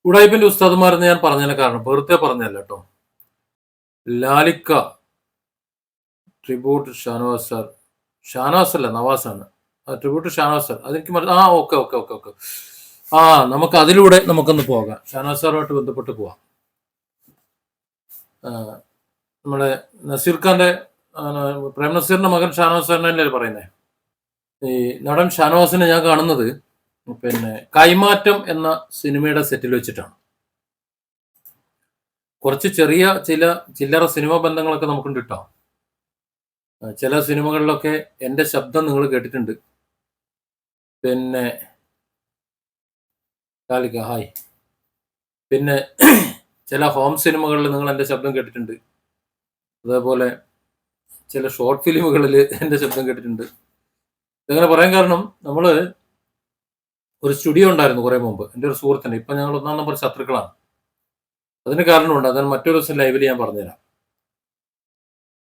ഉഡായിപ്പിന്റെ ഉസ്താദുമാരെന്ന് ഞാൻ പറഞ്ഞതിന് കാരണം വെറുതെ പറഞ്ഞല്ല കേട്ടോ. ലാലിക്ക ട്രിബ്യൂട്ട് ഷാനവാസ് സാർ. ഷാനവാസ് അല്ല, നവാസാണ്. Tribute Shanavas sir. അതെനിക്ക് ഓക്കെ ഓക്കെ ഓക്കെ ഓക്കെ. നമുക്ക് അതിലൂടെ നമുക്കൊന്ന് പോകാം. ഷാനവാസ് സാറുമായിട്ട് ബന്ധപ്പെട്ട് പോവാം. നമ്മുടെ നസീർ ഖാന്റെ പ്രേം നസീറിന്റെ മകൻ ഷാനവാസ് സാറിനല്ലേ പറയുന്നത്. ഈ നടൻ ഷാനവാസിനെ ഞാൻ കാണുന്നത് പിന്നെ കൈമാറ്റം എന്ന സിനിമയുടെ സെറ്റിൽ വെച്ചിട്ടാണ്. കുറച്ച് ചെറിയ ചില്ലറ സിനിമ ബന്ധങ്ങളൊക്കെ നമുക്കുണ്ട് കേട്ടോ. ചില സിനിമകളിലൊക്കെ എൻ്റെ ശബ്ദം നിങ്ങൾ കേട്ടിട്ടുണ്ട്. പിന്നെ ഹായ്. പിന്നെ ചില ഹോം സിനിമകളിൽ നിങ്ങൾ എൻ്റെ ശബ്ദം കേട്ടിട്ടുണ്ട്. അതേപോലെ ചില ഷോർട്ട് ഫിലിമുകളിൽ എൻ്റെ ശബ്ദം കേട്ടിട്ടുണ്ട്. ഇതങ്ങനെ പറയാൻ കാരണം നമ്മൾ ഒരു സ്റ്റുഡിയോ ഉണ്ടായിരുന്നു കുറേ മുമ്പ്, എൻ്റെ ഒരു സുഹൃത്തിന്. ഇപ്പം ഞങ്ങൾ 1-ാം നമ്പർ ശത്രുക്കളാണ്. അതിന് കാരണമുണ്ട്. അതിന് മറ്റൊരു ദിവസം ലൈവിൽ ഞാൻ പറഞ്ഞുതരാം,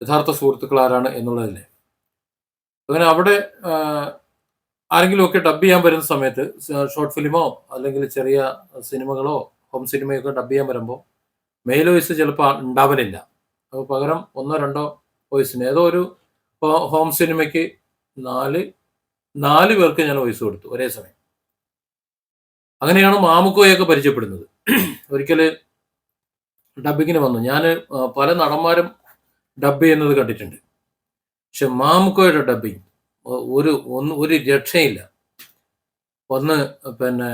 യഥാർത്ഥ സുഹൃത്തുക്കൾ ആരാണ് എന്നുള്ളതല്ലേ. അങ്ങനെ അവിടെ ആരെങ്കിലുമൊക്കെ ഡബ് ചെയ്യാൻ വരുന്ന സമയത്ത് ഷോർട്ട് ഫിലിമോ അല്ലെങ്കിൽ ചെറിയ സിനിമകളോ ഹോം സിനിമയൊക്കെ ഡബ് ചെയ്യാൻ വരുമ്പോൾ മെയിൽ വോയിസ് ചിലപ്പോൾ ഉണ്ടാവലില്ല. അപ്പോൾ പകരം 1-2 വോയിസിന് ഏതോ ഒരു ഹോം സിനിമയ്ക്ക് 4 പേർക്ക് ഞാൻ വോയിസ് കൊടുത്തു ഒരേ സമയം. അങ്ങനെയാണ് മാമുക്കോയൊക്കെ പരിചയപ്പെടുന്നത്. ഒരിക്കൽ ഡബിങ്ങിന് വന്നു. ഞാൻ പല നടന്മാരും ഡബ് ചെയ്യുന്നത് കണ്ടിട്ടുണ്ട്. പക്ഷെ മാമുക്കോയുടെ ഡബിങ് ഒരു രക്ഷയില്ല. ഒന്ന് പിന്നെ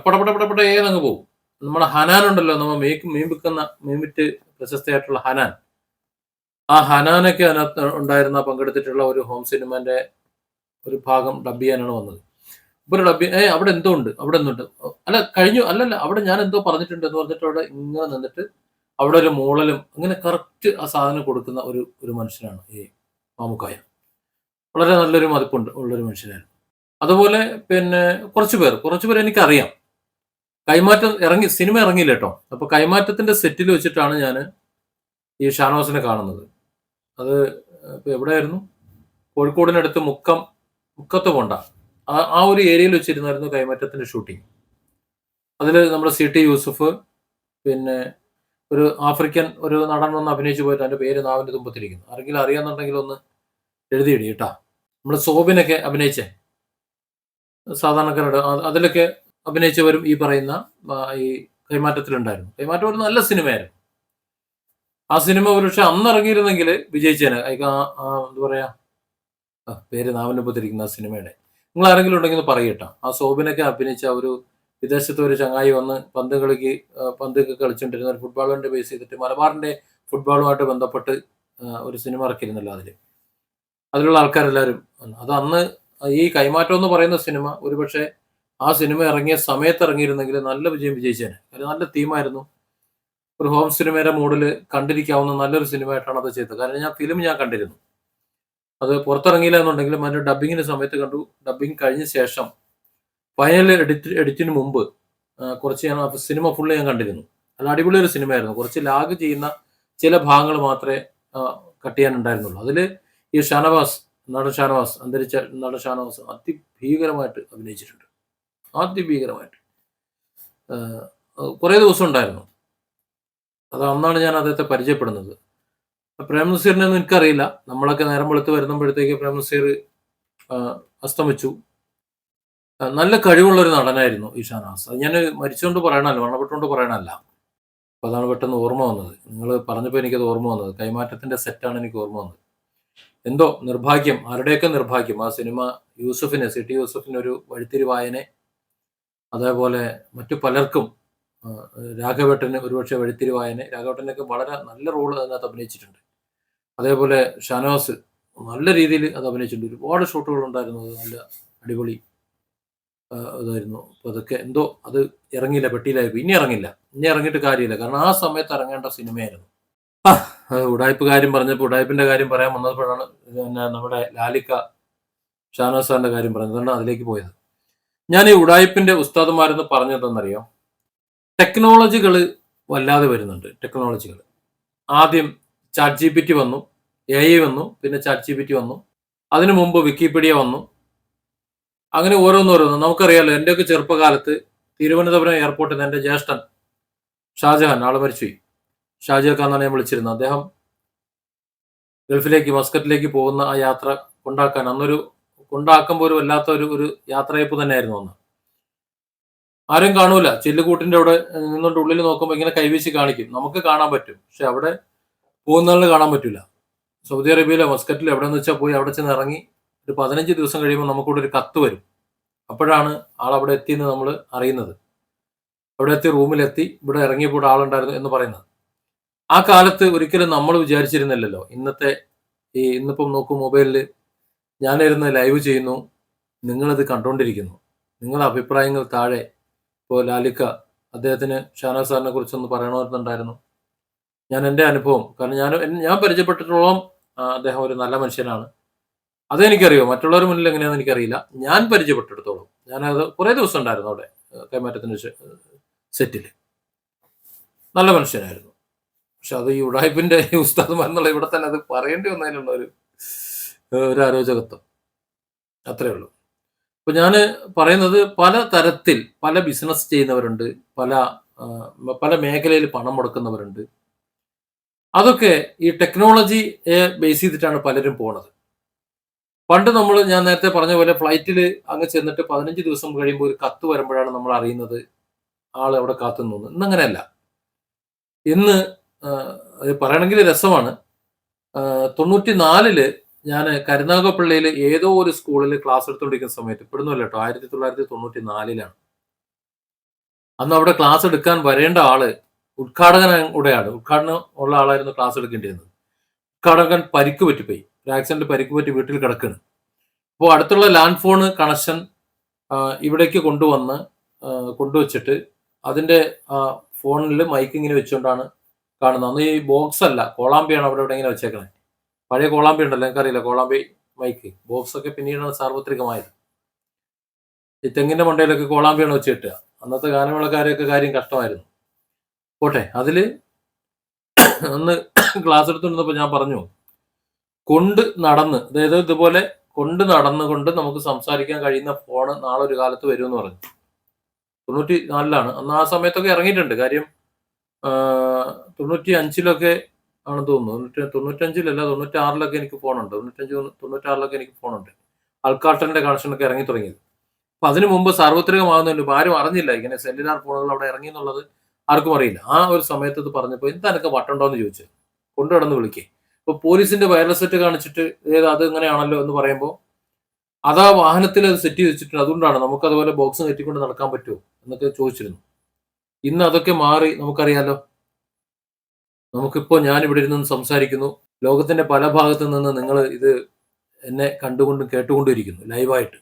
പടപടപടപട ഏതങ്ങ് പോകും. നമ്മുടെ ഹനാൻ ഉണ്ടല്ലോ, നമ്മൾ മീമിറ്റ് പ്രശസ്തയായിട്ടുള്ള ഹനാൻ. ആ ഹനാനൊക്കെ അതിനകത്ത് ഉണ്ടായിരുന്ന പങ്കെടുത്തിട്ടുള്ള ഒരു ഹോം സിനിമന്റെ ഒരു ഭാഗം ഡബ് ചെയ്യാനാണ് വന്നത്. ഇപ്പൊ ഡബ് അവിടെ എന്തോ ഉണ്ട്, അവിടെ എന്തുണ്ട്, അല്ല കഴിഞ്ഞു, അല്ലല്ല അവിടെ ഞാൻ എന്തോ പറഞ്ഞിട്ടുണ്ട് എന്ന് പറഞ്ഞിട്ട് അവിടെ ഇങ്ങനെ നിന്നിട്ട് അവിടെ ഒരു മൂളലും അങ്ങനെ കറക്റ്റ് ആ സാധനം കൊടുക്കുന്ന ഒരു മനുഷ്യനാണ് ഈ മാമുക്കായ. വളരെ നല്ലൊരു മതിപ്പുണ്ട് ഉള്ളൊരു മനുഷ്യനായിരുന്നു. അതുപോലെ പിന്നെ കുറച്ചു പേർ എനിക്കറിയാം. കൈമാറ്റം സിനിമ ഇറങ്ങിയില്ല കേട്ടോ. അപ്പൊ കൈമാറ്റത്തിന്റെ സെറ്റിൽ വെച്ചിട്ടാണ് ഞാൻ ഈ ഷാനവാസിനെ കാണുന്നത്. അത് ഇപ്പൊ എവിടെയായിരുന്നു, കോഴിക്കോടിനടുത്ത് മുക്കത്ത് കൊണ്ട ആ ഒരു ഏരിയയിൽ വെച്ചിരുന്നായിരുന്നു കൈമാറ്റത്തിന്റെ ഷൂട്ടിങ്. അതിൽ നമ്മുടെ CT യൂസഫ്, പിന്നെ ഒരു ആഫ്രിക്കൻ ഒരു നടൻ വന്ന് അഭിനയിച്ചു പോയിട്ട് അതിന്റെ പേര് നാവിന്റെ തുമ്പത്തിരിക്കുന്നു. ആരെങ്കിലും അറിയാന്നുണ്ടെങ്കിൽ ഒന്ന് എഴുതിയിടി കേട്ടാ. നമ്മൾ സോബിനൊക്കെ അഭിനയിച്ചേ, സാധാരണക്കാരുടെ അതിലൊക്കെ അഭിനയിച്ചവരും ഈ പറയുന്ന ഈ കൈമാറ്റത്തിലുണ്ടായിരുന്നു. കൈമാറ്റം ഒരു നല്ല സിനിമയായിരുന്നു. ആ സിനിമ ഒരുപക്ഷെ അന്ന് ഇറങ്ങിയിരുന്നെങ്കിൽ വിജയിച്ചേനെ. എന്താ പറയാ, പേര് നാവിന്റെ മുമ്പത്തിരിക്കുന്ന ആ സിനിമയുടെ. നിങ്ങൾ ആരെങ്കിലും ഉണ്ടെങ്കിൽ പറയട്ടോ. ആ സോബിനൊക്കെ അഭിനയിച്ച ഒരു വിദേശത്ത് ഒരു ചങ്ങായി വന്ന് പന്തൊക്കെ കളിച്ചുകൊണ്ടിരുന്ന ഒരു ഫുട്ബോളിന്റെ ബേസ് ചെയ്തിട്ട് മലബാറിന്റെ ഫുട്ബോളുമായിട്ട് ബന്ധപ്പെട്ട് ഒരു സിനിമ ഇറക്കിയിരുന്നല്ലോ. അതിലുള്ള ആൾക്കാരെല്ലാവരും അത് അന്ന് ഈ കൈമാറ്റം എന്ന് പറയുന്ന സിനിമ ഒരുപക്ഷെ ആ സിനിമ ഇറങ്ങിയ സമയത്ത് ഇറങ്ങിയിരുന്നെങ്കിൽ നല്ല വിജയം വിജയിച്ചേനെ. അത് നല്ല തീമായിരുന്നു. ഒരു ഹോം സിനിമയുടെ മോഡിൽ കണ്ടിരിക്കാവുന്ന നല്ലൊരു സിനിമയായിട്ടാണ് അത് ചെയ്തത്. കാരണം ഞാൻ ഫിലിം കണ്ടിരുന്നു. അത് പുറത്തിറങ്ങിയില്ല എന്നുണ്ടെങ്കിലും അതിന്റെ ഡബിങ്ങിന് സമയത്ത് കണ്ടു. ഡബിങ് കഴിഞ്ഞ ശേഷം ഫൈനൽ എഡിറ്റിന് മുമ്പ് കുറച്ച് ഞാൻ സിനിമ ഫുള്ള് ഞാൻ കണ്ടിരുന്നു. അത് അടിപൊളി ഒരു സിനിമയായിരുന്നു. കുറച്ച് ലാഗ് ചെയ്യുന്ന ചില ഭാഗങ്ങൾ മാത്രമേ കട്ട് ചെയ്യാനുണ്ടായിരുന്നുള്ളൂ. അതിൽ ഈ അന്തരിച്ച നടൻ ഷാനവാസ് അതിഭീകരമായിട്ട് അഭിനയിച്ചിട്ടുണ്ട്. അതിഭീകരമായിട്ട് കുറേ ദിവസം ഉണ്ടായിരുന്നു. അത് അന്നാണ് ഞാൻ അദ്ദേഹത്തെ പരിചയപ്പെടുന്നത്. പ്രേം നസീറിനെ ഒന്നും എനിക്കറിയില്ല. നമ്മളൊക്കെ നേരം വെളുത്ത് വരുമ്പോഴത്തേക്ക് പ്രേം നസീർ അസ്തമിച്ചു. നല്ല കഴിവുള്ള ഒരു നടനായിരുന്നു ഈ ഷാനവാസ്. അത് ഞാൻ മരിച്ചുകൊണ്ട് പറയണല്ലോ, മരണപ്പെട്ടുകൊണ്ട് പറയണല്ല. അപ്പോൾ അതാണ് പെട്ടെന്ന് ഓർമ്മ വന്നത്. നിങ്ങൾ പറഞ്ഞപ്പോൾ എനിക്കത് ഓർമ്മ വന്നത്. കൈമാറ്റത്തിന്റെ സെറ്റാണ് എനിക്ക് ഓർമ്മ വന്നത്. എന്തോ നിർഭാഗ്യം, ആരുടെയൊക്കെ നിർഭാഗ്യം. ആ സിനിമ CT യൂസഫിന് ഒരു വഴിത്തിരിവായനെ, അതേപോലെ മറ്റു പലർക്കും, രാഘവേട്ടന് ഒരുപക്ഷെ വഴിത്തിരിവായനെ. രാഘവേട്ടനൊക്കെ വളരെ നല്ല റോള് അതിനകത്ത് അഭിനയിച്ചിട്ടുണ്ട്. അതേപോലെ ഷാനവാസ് നല്ല രീതിയിൽ അത് അഭിനയിച്ചിട്ടുണ്ട്. ഒരുപാട് ഷോട്ടുകൾ ഉണ്ടായിരുന്നു. അത് നല്ല അടിപൊളി ഇതായിരുന്നു. അപ്പോൾ അതൊക്കെ എന്തോ അത് ഇറങ്ങിയില്ല, പെട്ടിയിലായി. ഇനി ഇറങ്ങിയിട്ട് കാര്യമില്ല. കാരണം ആ സമയത്ത് ഇറങ്ങേണ്ട സിനിമയായിരുന്നു. ഉഡായിപ്പ് കാര്യം പറഞ്ഞപ്പോൾ ഉഡായിപ്പിന്റെ കാര്യം പറയാൻ വന്നപ്പോഴാണ് നമ്മുടെ ലാലിക്ക ഷാനവാസ് സാറിന്റെ കാര്യം പറഞ്ഞത്. അതുകൊണ്ട് അതിലേക്ക് പോയത്. ഞാൻ ഈ ഉഡായിപ്പിന്റെ ഉസ്താദുമാരെന്ന് പറഞ്ഞതെന്നറിയോ, ടെക്നോളജികൾ വല്ലാതെ വരുന്നുണ്ട്. ടെക്നോളജികൾ ആദ്യം ChatGPT വന്നു, AI വന്നു, പിന്നെ ChatGPT വന്നു, അതിനു മുമ്പ് വിക്കിപീഡിയ വന്നു. അങ്ങനെ ഓരോന്നോരോന്ന് നമുക്കറിയാലോ. എൻ്റെയൊക്കെ ചെറുപ്പകാലത്ത് തിരുവനന്തപുരം എയർപോർട്ടിൽ നിന്ന് എൻ്റെ ജ്യേഷ്ഠൻ ഷാജഹാൻ, ആള് മരിച്ചുപോയി, ഷാജിയൊക്കെ എന്നാണ് ഞാൻ വിളിച്ചിരുന്നത്. അദ്ദേഹം ഗൾഫിലേക്ക് മസ്കറ്റിലേക്ക് പോകുന്ന ആ യാത്ര കൊണ്ടാക്കാൻ അന്നൊരു കൊണ്ടാക്കുമ്പോൾ ഒരു വല്ലാത്ത ഒരു യാത്രയപ്പ് തന്നെയായിരുന്നു അന്ന്. ആരും കാണൂല, ചില്ലുകൂട്ടിന്റെ അവിടെ നിന്നുകൊണ്ട് ഉള്ളിൽ നോക്കുമ്പോൾ ഇങ്ങനെ കൈവീശി കാണിക്കും, നമുക്ക് കാണാൻ പറ്റും, പക്ഷെ അവിടെ പോകുന്നതിന് കാണാൻ പറ്റില്ല. സൗദി അറേബ്യയിലെ മസ്കറ്റിൽ എവിടെയെന്ന് വെച്ചാൽ പോയി അവിടെ ചെന്ന് ഇറങ്ങി ഒരു 15 ദിവസം കഴിയുമ്പോൾ നമുക്കിവിടെ ഒരു കത്ത് വരും. അപ്പോഴാണ് ആളവിടെ എത്തിയെന്ന് നമ്മൾ അറിയുന്നത്. അവിടെ എത്തി, റൂമിലെത്തി, ഇവിടെ ഇറങ്ങിയപ്പോൾ ഇവിടെ ആളുണ്ടായിരുന്നു എന്ന് പറയുന്നത്. ആ കാലത്ത് ഒരിക്കലും നമ്മൾ വിചാരിച്ചിരുന്നില്ലല്ലോ ഇന്നത്തെ ഇന്നിപ്പം നോക്കൂ, മൊബൈലിൽ ഞാനിരുന്ന് ലൈവ് ചെയ്യുന്നു, നിങ്ങളത് കണ്ടുകൊണ്ടിരിക്കുന്നു, നിങ്ങളുടെ അഭിപ്രായങ്ങൾ താഴെ. ഇപ്പോൾ ലാലിക്ക അദ്ദേഹത്തിന് ഷാനവാസ് സാറിനെ കുറിച്ചൊന്ന് പറയണമെന്നുണ്ടായിരുന്നു. ഞാൻ എൻ്റെ അനുഭവം, കാരണം ഞാൻ പരിചയപ്പെട്ടിട്ടോളം അദ്ദേഹം ഒരു നല്ല മനുഷ്യനാണ്, അതെനിക്കറിയോ. മറ്റുള്ളവർ മുന്നിൽ എങ്ങനെയാണെന്ന് എനിക്കറിയില്ല. ഞാൻ പരിചയപ്പെട്ടിടത്തോളം, ഞാനത് കുറേ ദിവസം ഉണ്ടായിരുന്നു അവിടെ കൈമാറ്റത്തിൻ്റെ സെറ്റിൽ. നല്ല മനുഷ്യനായിരുന്നു. പക്ഷെ അത് ഈ ഉടായ്പിന്റെ ഉസ്താദ്മാരെന്നുള്ള ഇവിടെ തന്നെ അത് പറയേണ്ടി വന്നതിലുള്ള ഒരു അരോചകത്വം, അത്രേ ഉള്ളൂ. അപ്പൊ ഞാൻ പറയുന്നത്, പല തരത്തിൽ പല ബിസിനസ് ചെയ്യുന്നവരുണ്ട്, പല മേഖലയിൽ പണം മുടക്കുന്നവരുണ്ട്. അതൊക്കെ ഈ ടെക്നോളജിയെ ബേസ് ചെയ്തിട്ടാണ് പലരും പോണത്. പണ്ട് ഞാൻ നേരത്തെ പറഞ്ഞ പോലെ ഫ്ലൈറ്റിൽ അങ്ങ് ചെന്നിട്ട് 15 ദിവസം കഴിയുമ്പോൾ ഒരു കത്ത് വരുമ്പോഴാണ് നമ്മൾ അറിയുന്നത് ആൾ എവിടെ കാത്തുനിന്നു. ഇന്നങ്ങനെയല്ല. ഇന്ന് പറയണമെങ്കിൽ രസമാണ്. 94 ഞാൻ കരുനാഗപ്പള്ളിയിൽ ഏതോ ഒരു സ്കൂളിൽ ക്ലാസ് എടുത്തുകൊണ്ടിരിക്കുന്ന സമയത്ത്, ഇപ്പോഴൊന്നുമല്ല കേട്ടോ, 1994 അന്ന് അവിടെ ക്ലാസ് എടുക്കാൻ വരേണ്ട ആള് ഉദ്ഘാടനം ഉള്ള ആളായിരുന്നു ക്ലാസ് എടുക്കേണ്ടിയിരുന്നത്. ഉദ്ഘാടകൻ പരിക്ക് പറ്റിപ്പോയി, ഒരു ആക്സിഡന്റ് പരിക്ക് പറ്റി വീട്ടിൽ കിടക്കുകയാണ്. അപ്പോൾ അടുത്തുള്ള ലാൻഡ് ഫോൺ കണക്ഷൻ ഇവിടേക്ക് കൊണ്ടുവച്ചിട്ട് അതിന്റെ ഫോണിൽ മൈക്ക് ഇങ്ങനെ വെച്ചുകൊണ്ടാണ് കാണുന്നത്. അന്ന് ഈ ബോക്സ് അല്ല, കോളാമ്പിയാണ് അവിടെ ഇങ്ങനെ വെച്ചേക്കണേ. പഴയ കോളാമ്പി ഉണ്ടല്ലോ, എനിക്കറിയില്ല, കോളാമ്പി മൈക്ക്. ബോക്സ് ഒക്കെ പിന്നീടാണ് സാർവത്രികമായത്. ഈ തെങ്ങിന്റെ മണ്ടയിലൊക്കെ കോളാമ്പിയാണ് വെച്ച് കിട്ടുക. അന്നത്തെ ഗാനമേളക്കാരെയൊക്കെ കാര്യം കഷ്ടമായിരുന്നു. പോട്ടെ, അതില് അന്ന് ക്ലാസ് എടുത്തുകൊണ്ടിരുന്നപ്പോൾ ഞാൻ പറഞ്ഞു, അതായത് ഇതുപോലെ നടന്നുകൊണ്ട് നമുക്ക് സംസാരിക്കാൻ കഴിയുന്ന ഫോണ് നാളെ ഒരു കാലത്ത് വരുമെന്ന് പറഞ്ഞു. 94 അന്ന്. ആ സമയത്തൊക്കെ ഇറങ്ങിയിട്ടുണ്ട്. കാര്യം 95 ആണെന്ന് തോന്നുന്നു. 95 96 എനിക്ക് ഫോണുണ്ട്. 96 എനിക്ക് ഫോണുണ്ട്. അൽക്കാട്ടന്റെ കണക്ഷനൊക്കെ ഇറങ്ങി തുടങ്ങിയത്. അപ്പൊ അതിനു മുമ്പ് സാർവത്രികമാകുന്നുണ്ട്. ആരും അറിഞ്ഞില്ല ഇങ്ങനെ സെല്ലുലാർ ഫോണുകൾ അവിടെ ഇറങ്ങി എന്നുള്ളത്, ആർക്കും അറിയില്ല. ആ ഒരു സമയത്ത് ഇത് പറഞ്ഞപ്പോൾ എന്താ എനിക്ക് വട്ടുണ്ടോന്ന് ചോദിച്ചു, കൊണ്ടുനടന്ന് വിളിക്കേ. ഇപ്പൊ പോലീസിന്റെ വയർലെസ് സെറ്റ് കാണിച്ചിട്ട് അത് ഇങ്ങനെയാണല്ലോ എന്ന് പറയുമ്പോൾ, അതാ വാഹനത്തിൽ അത് സെറ്റ് ചെയ്ത് വെച്ചിട്ടുണ്ട്, അതുകൊണ്ടാണ് നമുക്ക് അതുപോലെ ബോക്സ് കെട്ടിക്കൊണ്ട് നടക്കാൻ പറ്റുമോ എന്നൊക്കെ ചോദിച്ചിരുന്നു. ഇന്ന് അതൊക്കെ മാറി, നമുക്കറിയാലോ. നമുക്കിപ്പോ ഞാൻ ഇവിടെ ഇരുന്ന് സംസാരിക്കുന്നു, ലോകത്തിന്റെ പല ഭാഗത്തു നിന്ന് നിങ്ങൾ ഇത് എന്നെ കണ്ടുകൊണ്ടും കേട്ടുകൊണ്ടിരിക്കുന്നു ലൈവായിട്ട്.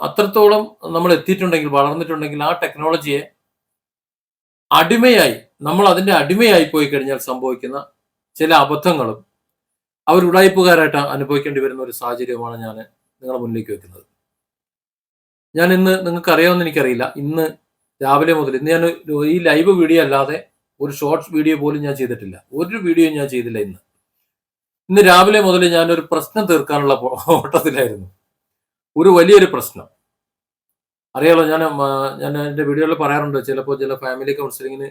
അത്രത്തോളം നമ്മൾ എത്തിയിട്ടുണ്ടെങ്കിൽ, വളർന്നിട്ടുണ്ടെങ്കിൽ, ആ ടെക്നോളജിയെ നമ്മൾ അതിന്റെ അടിമയായി പോയി കഴിഞ്ഞാൽ സംഭവിക്കുന്ന ചില അബദ്ധങ്ങളും അവർ ഉടായ്പുകാരായിട്ട് അനുഭവിക്കേണ്ടി വരുന്ന ഒരു സാഹചര്യമാണ് ഞാൻ നിങ്ങളുടെ മുന്നിലേക്ക് വെക്കുന്നത്. ഞാൻ ഇന്ന്, നിങ്ങൾക്ക് അറിയാമെന്ന് എനിക്കറിയില്ല, ഇന്ന് രാവിലെ മുതൽ, ഇന്ന് ഞാൻ ഈ ലൈവ് വീഡിയോ അല്ലാതെ ഒരു ഷോർട്സ് വീഡിയോ പോലും ഞാൻ ചെയ്തിട്ടില്ല. ഒരു വീഡിയോ ഞാൻ ചെയ്തില്ല ഇന്ന് രാവിലെ മുതൽ ഞാനൊരു പ്രശ്നം തീർക്കാനുള്ള ഓട്ടത്തിലായിരുന്നു. ഒരു വലിയൊരു പ്രശ്നം. അറിയാലോ, ഞാൻ എൻ്റെ വീഡിയോയിൽ പറയാറുണ്ട്, ചിലപ്പോൾ ചില ഫാമിലി കൗൺസിലിങ്ങിന്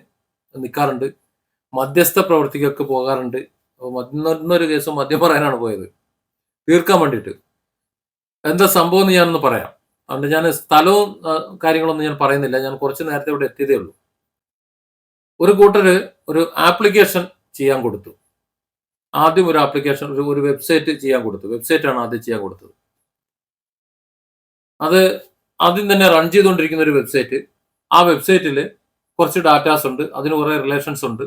നിൽക്കാറുണ്ട്, മധ്യസ്ഥ പ്രവൃത്തിക്കൊക്കെ പോകാറുണ്ട്. ഇന്നൊരു കേസ് മദ്യം പറയാനാണ് പോയത്, തീർക്കാൻ വേണ്ടിയിട്ട്. എന്താ സംഭവം എന്ന് ഞാനൊന്ന് പറയാം. അതുകൊണ്ട് ഞാൻ സ്ഥലവും കാര്യങ്ങളൊന്നും ഞാൻ പറയുന്നില്ല. ഞാൻ കുറച്ച് നേരത്തെ ഇവിടെ എത്തിയതേ ഉള്ളൂ. ഒരു കൂട്ടര് ഒരു ആപ്ലിക്കേഷൻ ചെയ്യാൻ കൊടുത്തു. ആദ്യം ഒരു ആപ്ലിക്കേഷൻ, ഒരു വെബ്സൈറ്റ് ചെയ്യാൻ കൊടുത്തു. വെബ്സൈറ്റാണ് ആദ്യം ചെയ്യാൻ കൊടുത്തത്. അത് ആദ്യം തന്നെ റൺ ചെയ്തുകൊണ്ടിരിക്കുന്ന ഒരു വെബ്സൈറ്റ്. ആ വെബ്സൈറ്റിൽ കുറച്ച് ഡാറ്റാസ് ഉണ്ട്, അതിന് കുറേ റിലേഷൻസ് ഉണ്ട്.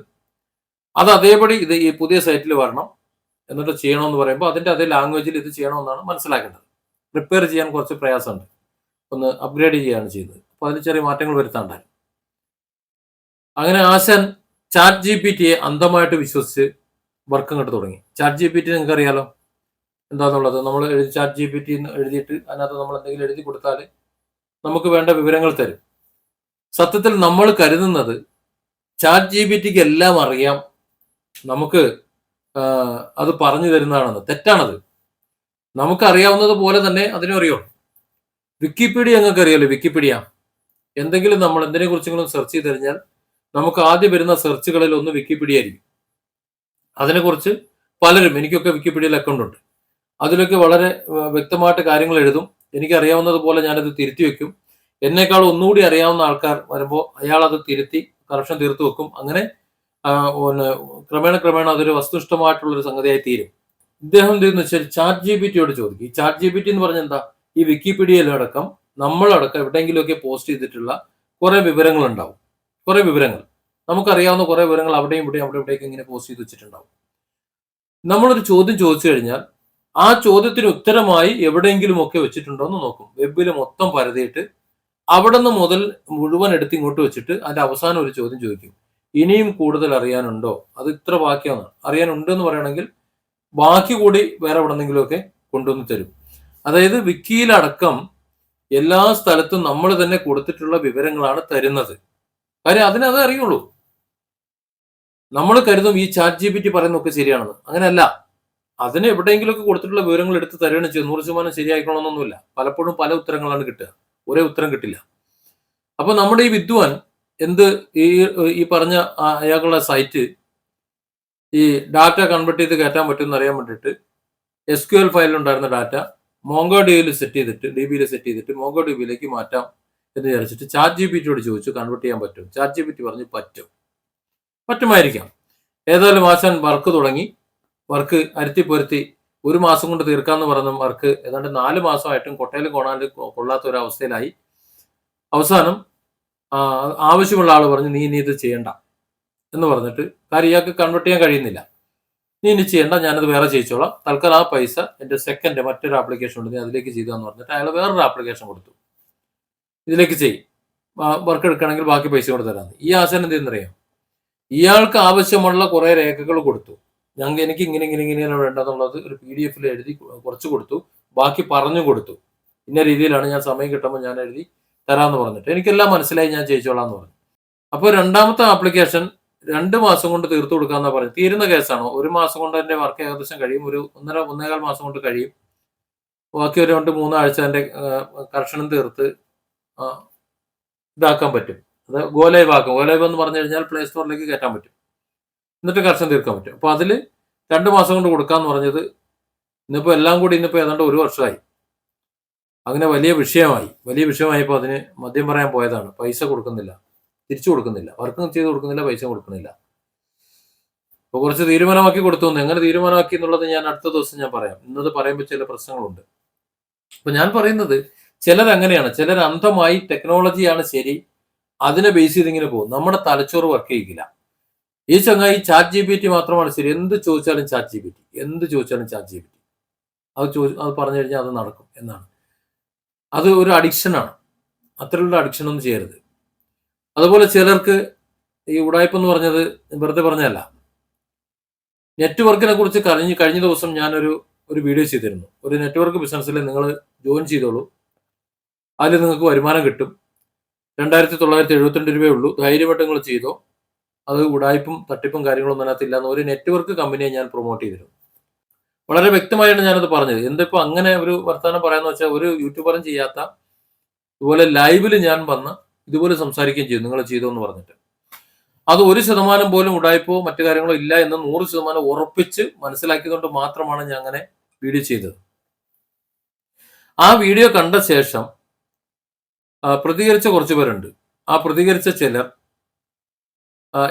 അത് അതേപടി ഈ പുതിയ സൈറ്റിൽ വരണം എന്നിട്ട് ചെയ്യണമെന്ന് പറയുമ്പോൾ അതിൻ്റെ അതേ ലാംഗ്വേജിൽ ഇത് ചെയ്യണമെന്നാണ് മനസ്സിലാക്കേണ്ടത്. പ്രിപ്പയർ ചെയ്യാൻ കുറച്ച് പ്രയാസമുണ്ട്. ഒന്ന് അപ്ഗ്രേഡ് ചെയ്യുകയാണ് ചെയ്തത്. അപ്പോൾ അതിൽ ചെറിയ മാറ്റങ്ങൾ വരുത്താണ്ടായിരുന്നു. അങ്ങനെ ആശാൻ ചാറ്റ് GPT അന്ധമായിട്ട് വിശ്വസിച്ച് വർക്ക് അങ്ങോട്ട് തുടങ്ങി. ചാറ്റ് GPT നിങ്ങൾക്ക് അറിയാലോ എന്താണെന്നുള്ളത്. നമ്മൾ ചാറ്റ് GPT എഴുതിയിട്ട് അതിനകത്ത് നമ്മൾ എന്തെങ്കിലും എഴുതി കൊടുത്താൽ നമുക്ക് വേണ്ട വിവരങ്ങൾ തരും. സത്യത്തിൽ നമ്മൾ കരുതുന്നത് ചാറ്റ് GPTക്ക് എല്ലാം അറിയാം, നമുക്ക് അത് പറഞ്ഞു തരുന്നതാണെന്ന്. തെറ്റാണത്. നമുക്കറിയാവുന്നത് പോലെ തന്നെ അതിനും അറിയുള്ളൂ. വിക്കിപീഡിയ നിങ്ങൾക്ക് അറിയാലോ, വിക്കിപീഡിയ എന്തെങ്കിലും നമ്മൾ എന്തിനെ കുറിച്ചെങ്കിലും സെർച്ച് ചെയ്ത് കഴിഞ്ഞാൽ നമുക്ക് ആദ്യം വരുന്ന സെർച്ചുകളിൽ ഒന്ന് വിക്കിപീഡിയ ആയിരിക്കും. അതിനെക്കുറിച്ച് പലരും, എനിക്കൊക്കെ വിക്കിപീഡിയയിൽ അക്കൗണ്ട് ഉണ്ട്, അതിലൊക്കെ വളരെ വ്യക്തമായിട്ട് കാര്യങ്ങൾ എഴുതും. എനിക്കറിയാവുന്നതുപോലെ ഞാനത് തിരുത്തി വെക്കും. എന്നേക്കാൾ ഒന്നുകൂടി അറിയാവുന്ന ആൾക്കാർ വരുമ്പോൾ അയാൾ അത് തിരുത്തി കറക്ഷൻ തീർത്തു വെക്കും. അങ്ങനെ ക്രമേണ അതൊരു വസ്തുനിഷ്ഠമായിട്ടുള്ളൊരു സംഗതിയായി തീരും. ഇദ്ദേഹം എന്തെന്ന് വെച്ചാൽ ചാറ്റ് ജിപിടിയോട് ചോദിക്കും. ഈ ചാറ്റ് ജിപിടി എന്ന് പറഞ്ഞാൽ എന്താ, ഈ വിക്കിപീഡിയയിലടക്കം നമ്മളടക്കം എവിടെയെങ്കിലുമൊക്കെ പോസ്റ്റ് ചെയ്തിട്ടുള്ള കുറെ വിവരങ്ങൾ ഉണ്ടാവും. കുറെ വിവരങ്ങൾ, നമുക്കറിയാവുന്ന കുറെ വിവരങ്ങൾ അവിടെയും ഇവിടെയും അവിടെ ഇവിടേക്ക് ഇങ്ങനെ പോസ്റ്റ് ചെയ്ത് വെച്ചിട്ടുണ്ടാവും. നമ്മളൊരു ചോദ്യം ചോദിച്ചു കഴിഞ്ഞാൽ ആ ചോദ്യത്തിന് ഉത്തരമായി എവിടെയെങ്കിലുമൊക്കെ വെച്ചിട്ടുണ്ടോ എന്ന് നോക്കും. വെബിൽ മൊത്തം പരതിയിട്ട് അവിടെ നിന്ന് മുതൽ മുഴുവൻ എടുത്ത് ഇങ്ങോട്ട് വെച്ചിട്ട് അതിന്റെ അവസാനം ഒരു ചോദ്യം ചോദിക്കും. ഇനിയും കൂടുതൽ അറിയാനുണ്ടോ? അത് ഇത്ര ബാക്കിയാണ്. അറിയാനുണ്ട് എന്ന് പറയുകയാണെങ്കിൽ ബാക്കി കൂടി വേറെ എവിടെന്നെങ്കിലുമൊക്കെ കൊണ്ടുവന്ന് തരും. അതായത് വിക്കിയിലടക്കം എല്ലാ സ്ഥലത്തും നമ്മൾ തന്നെ കൊടുത്തിട്ടുള്ള വിവരങ്ങളാണ് തരുന്നത്. കാര്യം അതിനത് അറിയുള്ളൂ. നമ്മൾ കരുതും ഈ ചാറ്റ് ജിപിടി പറയുന്നതൊക്കെ ശരിയാണെന്ന്. അങ്ങനെയല്ല. അതിന് എവിടെയെങ്കിലുമൊക്കെ കൊടുത്തിട്ടുള്ള വിവരങ്ങൾ എടുത്ത് തരുകയാണ് ചെയ്യും. 100% ശരിയായിക്കണമെന്നൊന്നുമില്ല. പലപ്പോഴും പല ഉത്തരങ്ങളാണ് കിട്ടുക, ഒരേ ഉത്തരം കിട്ടില്ല. അപ്പൊ നമ്മുടെ ഈ വിദ്വാൻ ഈ പറഞ്ഞ അയാളുടെ സൈറ്റ് ഈ ഡാറ്റ കൺവേർട്ട് ചെയ്ത് കയറ്റാൻ പറ്റുമെന്ന് അറിയാൻ വേണ്ടിയിട്ട് SQL ഫയലിലുണ്ടായിരുന്ന ഡാറ്റ മോംഗോഡിബിയിൽ സെറ്റ് ചെയ്തിട്ട് മോംഗോഡിബിയിലേക്ക് മാറ്റാം എന്ന് വിചാരിച്ചിട്ട് ചാറ്റ് ജിപിടിയോട് ചോദിച്ചു, കൺവേർട്ട് ചെയ്യാൻ പറ്റും? ചാറ്റ് ജിപിടി പറഞ്ഞു പറ്റുമായിരിക്കാം. ഏതായാലും ആശാൻ വർക്ക് തുടങ്ങി. വർക്ക് പൊരുത്തി 1 മാസം കൊണ്ട് തീർക്കാന്ന് പറഞ്ഞ വർക്ക് ഏതാണ്ട് 4 മാസമായിട്ടും കൊട്ടയിലും കോണാലും കൊള്ളാത്ത ഒരു അവസ്ഥയിലായി. അവസാനം ആവശ്യമുള്ള ആൾ പറഞ്ഞു, നീ ഇനി ഇത് ചെയ്യണ്ട എന്ന് പറഞ്ഞിട്ട്, കാര്യം ഇയാൾക്ക് കൺവേർട്ട് ചെയ്യാൻ കഴിയുന്നില്ല. നീ ഇനി ചെയ്യണ്ട, ഞാനത് വേറെ ചെയ്യിച്ചോളാം, തൽക്കാലം ആ പൈസ എൻ്റെ മറ്റൊരു ആപ്ലിക്കേഷൻ ഉണ്ട്, നീ അതിലേക്ക് ചെയ്താന്ന് പറഞ്ഞിട്ട് അയാൾ വേറൊരു ആപ്ലിക്കേഷൻ കൊടുത്തു. ഇതിലേക്ക് ചെയ്യും, വർക്ക് എടുക്കുകയാണെങ്കിൽ ബാക്കി പൈസ കൊണ്ട് തരാമെന്ന്. ഈ ആശാൻ എന്ത് ചെയ്യുന്നറിയാം, ഇയാൾക്ക് ആവശ്യമുള്ള കുറെ രേഖകൾ കൊടുത്തു. എനിക്ക് ഇങ്ങനെ വേണ്ടെന്നുള്ളത് ഒരു PDF എഴുതി കുറച്ച് കൊടുത്തു, ബാക്കി പറഞ്ഞു കൊടുത്തു. ഇന്ന രീതിയിലാണ്, ഞാൻ സമയം കിട്ടുമ്പോൾ ഞാൻ എഴുതി തരാമെന്ന് പറഞ്ഞിട്ട് എനിക്കെല്ലാം മനസ്സിലായി, ഞാൻ ചെയ്യിച്ചോളാം എന്ന് പറഞ്ഞു. അപ്പോൾ രണ്ടാമത്തെ ആപ്ലിക്കേഷൻ 2 മാസം കൊണ്ട് തീർത്തു കൊടുക്കാന്നാ പറഞ്ഞു. തീരുന്ന കേസാണോ? 1 മാസം കൊണ്ട് എൻ്റെ വർക്ക് ഏകദേശം കഴിയും, ഒരു 1.5 മാസം കൊണ്ട് കഴിയും. ബാക്കി ഒരു 2-3 ആഴ്ച എൻ്റെ കർഷണം തീർത്ത് ഇതാക്കാൻ പറ്റും. അത് ഗോലൈവ് ആക്കും. ഗോലൈവ് എന്ന് പറഞ്ഞു കഴിഞ്ഞാൽ പ്ലേ സ്റ്റോറിലേക്ക് കയറ്റാൻ പറ്റും, എന്നിട്ട് കർഷണം തീർക്കാൻ പറ്റും. അപ്പൊ അതിൽ 2 മാസം കൊണ്ട് കൊടുക്കാന്ന് പറഞ്ഞത് ഇന്നിപ്പോ എല്ലാം കൂടി ഏതാണ്ട് 1 വർഷമായി. അങ്ങനെ വലിയ വിഷയമായപ്പോൾ അതിന് മദ്യം പറയാൻ പോയതാണ്. പൈസ കൊടുക്കുന്നില്ല, തിരിച്ചു കൊടുക്കുന്നില്ല, വർക്ക് ചെയ്ത് കൊടുക്കുന്നില്ല, പൈസ കൊടുക്കുന്നില്ല. അപ്പൊ കുറച്ച് തീരുമാനമാക്കി കൊടുത്തു. എങ്ങനെ തീരുമാനമാക്കി എന്നുള്ളത് ഞാൻ അടുത്ത ദിവസം ഞാൻ പറയാം. ഇന്നത് പറയുമ്പോൾ ചില പ്രശ്നങ്ങളുണ്ട്. അപ്പൊ ഞാൻ പറയുന്നത്, ചിലരങ്ങനെയാണ്. ചിലർ അന്ധമായി ടെക്നോളജിയാണ് ശരി, അതിനെ ബേസ് ചെയ്ത് ഇങ്ങനെ പോകും. നമ്മുടെ തലച്ചോറ് വർക്ക് ചെയ്യില്ല. ഈ ചങ്ങായി ചാറ്റ് ജിപിടി മാത്രമാണ് ശരി, എന്ത് ചോദിച്ചാലും ചാറ്റ് ജിപിടി അത് പറഞ്ഞു കഴിഞ്ഞാൽ അത് നടക്കും എന്നാണ്. അത് ഒരു അഡിക്ഷനാണ്. അത്തരമുള്ള അഡിക്ഷൻ ഒന്നും ചെയ്യരുത്. അതുപോലെ ചിലർക്ക് ഈ ഉടായ്പ എന്ന് പറഞ്ഞത് വെറുതെ പറഞ്ഞതല്ല. നെറ്റ്വർക്കിനെ കുറിച്ച് കഴിഞ്ഞ ദിവസം ഞാനൊരു വീഡിയോ ചെയ്തിരുന്നു. ഒരു നെറ്റ്വർക്ക് ബിസിനസ്സിൽ നിങ്ങൾ ജോയിൻ ചെയ്തോളൂ, അതിൽ നിങ്ങൾക്ക് വരുമാനം കിട്ടും, 2972 രൂപയേ ഉള്ളൂ, ധൈര്യമായിട്ട് നിങ്ങൾ ചെയ്തോ, അത് ഉടായ്പും തട്ടിപ്പും കാര്യങ്ങളൊന്നും അതിനകത്തില്ല എന്ന് ഒരു നെറ്റ്വർക്ക് കമ്പനിയെ ഞാൻ പ്രൊമോട്ട് ചെയ്തിരുന്നു. വളരെ വ്യക്തമായാണ് ഞാനത് പറഞ്ഞത്. എന്തിപ്പോ അങ്ങനെ ഒരു വർത്തമാനം പറയാന്ന് വെച്ചാൽ, ഒരു യൂട്യൂബറും ചെയ്യാത്ത ഇതുപോലെ ലൈവിൽ ഞാൻ വന്ന് ഇതുപോലെ സംസാരിക്കുകയും ചെയ്തു, നിങ്ങൾ ചെയ്തോ എന്ന് പറഞ്ഞിട്ട്. അത് 1% പോലും ഉടായ്പോ മറ്റു കാര്യങ്ങളോ ഇല്ല എന്ന് 100% ഉറപ്പിച്ച് മനസ്സിലാക്കിയതുകൊണ്ട് മാത്രമാണ് ഞാൻ അങ്ങനെ വീഡിയോ ചെയ്തത്. ആ വീഡിയോ കണ്ട ശേഷം പ്രതികരിച്ച കുറച്ച് പേരുണ്ട്. ആ പ്രതികരിച്ച ചിലർ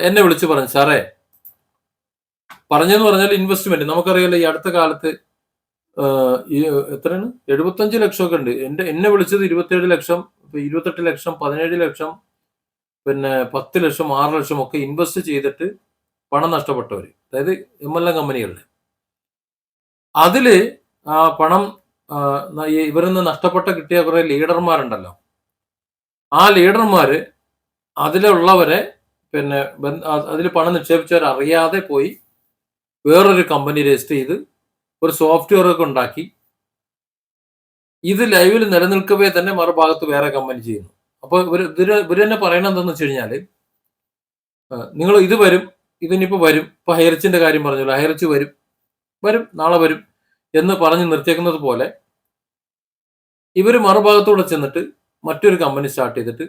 എന്നെ വിളിച്ചു പറഞ്ഞു, സാറേ, പറഞ്ഞെന്ന് പറഞ്ഞാൽ ഇൻവെസ്റ്റ്മെന്റ് നമുക്കറിയാലോ, ഈ അടുത്ത കാലത്ത് എത്രയാണ് 75 ലക്ഷമൊക്കെ ഉണ്ട്. എന്നെ വിളിച്ചത് 27 ലക്ഷം, 28 ലക്ഷം, 17 ലക്ഷം, പിന്നെ 10 ലക്ഷം, 6 ലക്ഷം ഒക്കെ ഇൻവെസ്റ്റ് ചെയ്തിട്ട് പണം നഷ്ടപ്പെട്ടവർ, അതായത് MLM കമ്പനികളിൽ. അതില് പണം ഇവരിൽ നിന്ന് നഷ്ടപ്പെട്ട കിട്ടിയ കുറെ ലീഡർമാരുണ്ടല്ലോ, ആ ലീഡർമാര് അതിലുള്ളവരെ പിന്നെ അതിൽ പണം നിക്ഷേപിച്ചവർ അറിയാതെ പോയി വേറൊരു കമ്പനി രജിസ്റ്റർ ചെയ്ത് ഒരു സോഫ്റ്റ്വെയർ ഒക്കെ ഉണ്ടാക്കി ഇത് ലൈവിൽ നിലനിൽക്കവേ തന്നെ മറുഭാഗത്ത് വേറെ കമ്പനി ചെയ്യുന്നു. അപ്പോൾ ഇവർ തന്നെ പറയണത് എന്താണെന്ന് വെച്ച് കഴിഞ്ഞാല്, നിങ്ങൾ ഇത് വരും, ഇതിനിപ്പോ വരും, ഇപ്പൊ ഹൈറിച്ചിന്റെ കാര്യം പറഞ്ഞല്ലോ, ഹൈറിച്ച് വരും നാളെ വരും എന്ന് പറഞ്ഞ് നിർത്തിയേക്കുന്നത് പോലെ ഇവർ മറുഭാഗത്തൂടെ ചെന്നിട്ട് മറ്റൊരു കമ്പനി സ്റ്റാർട്ട് ചെയ്തിട്ട്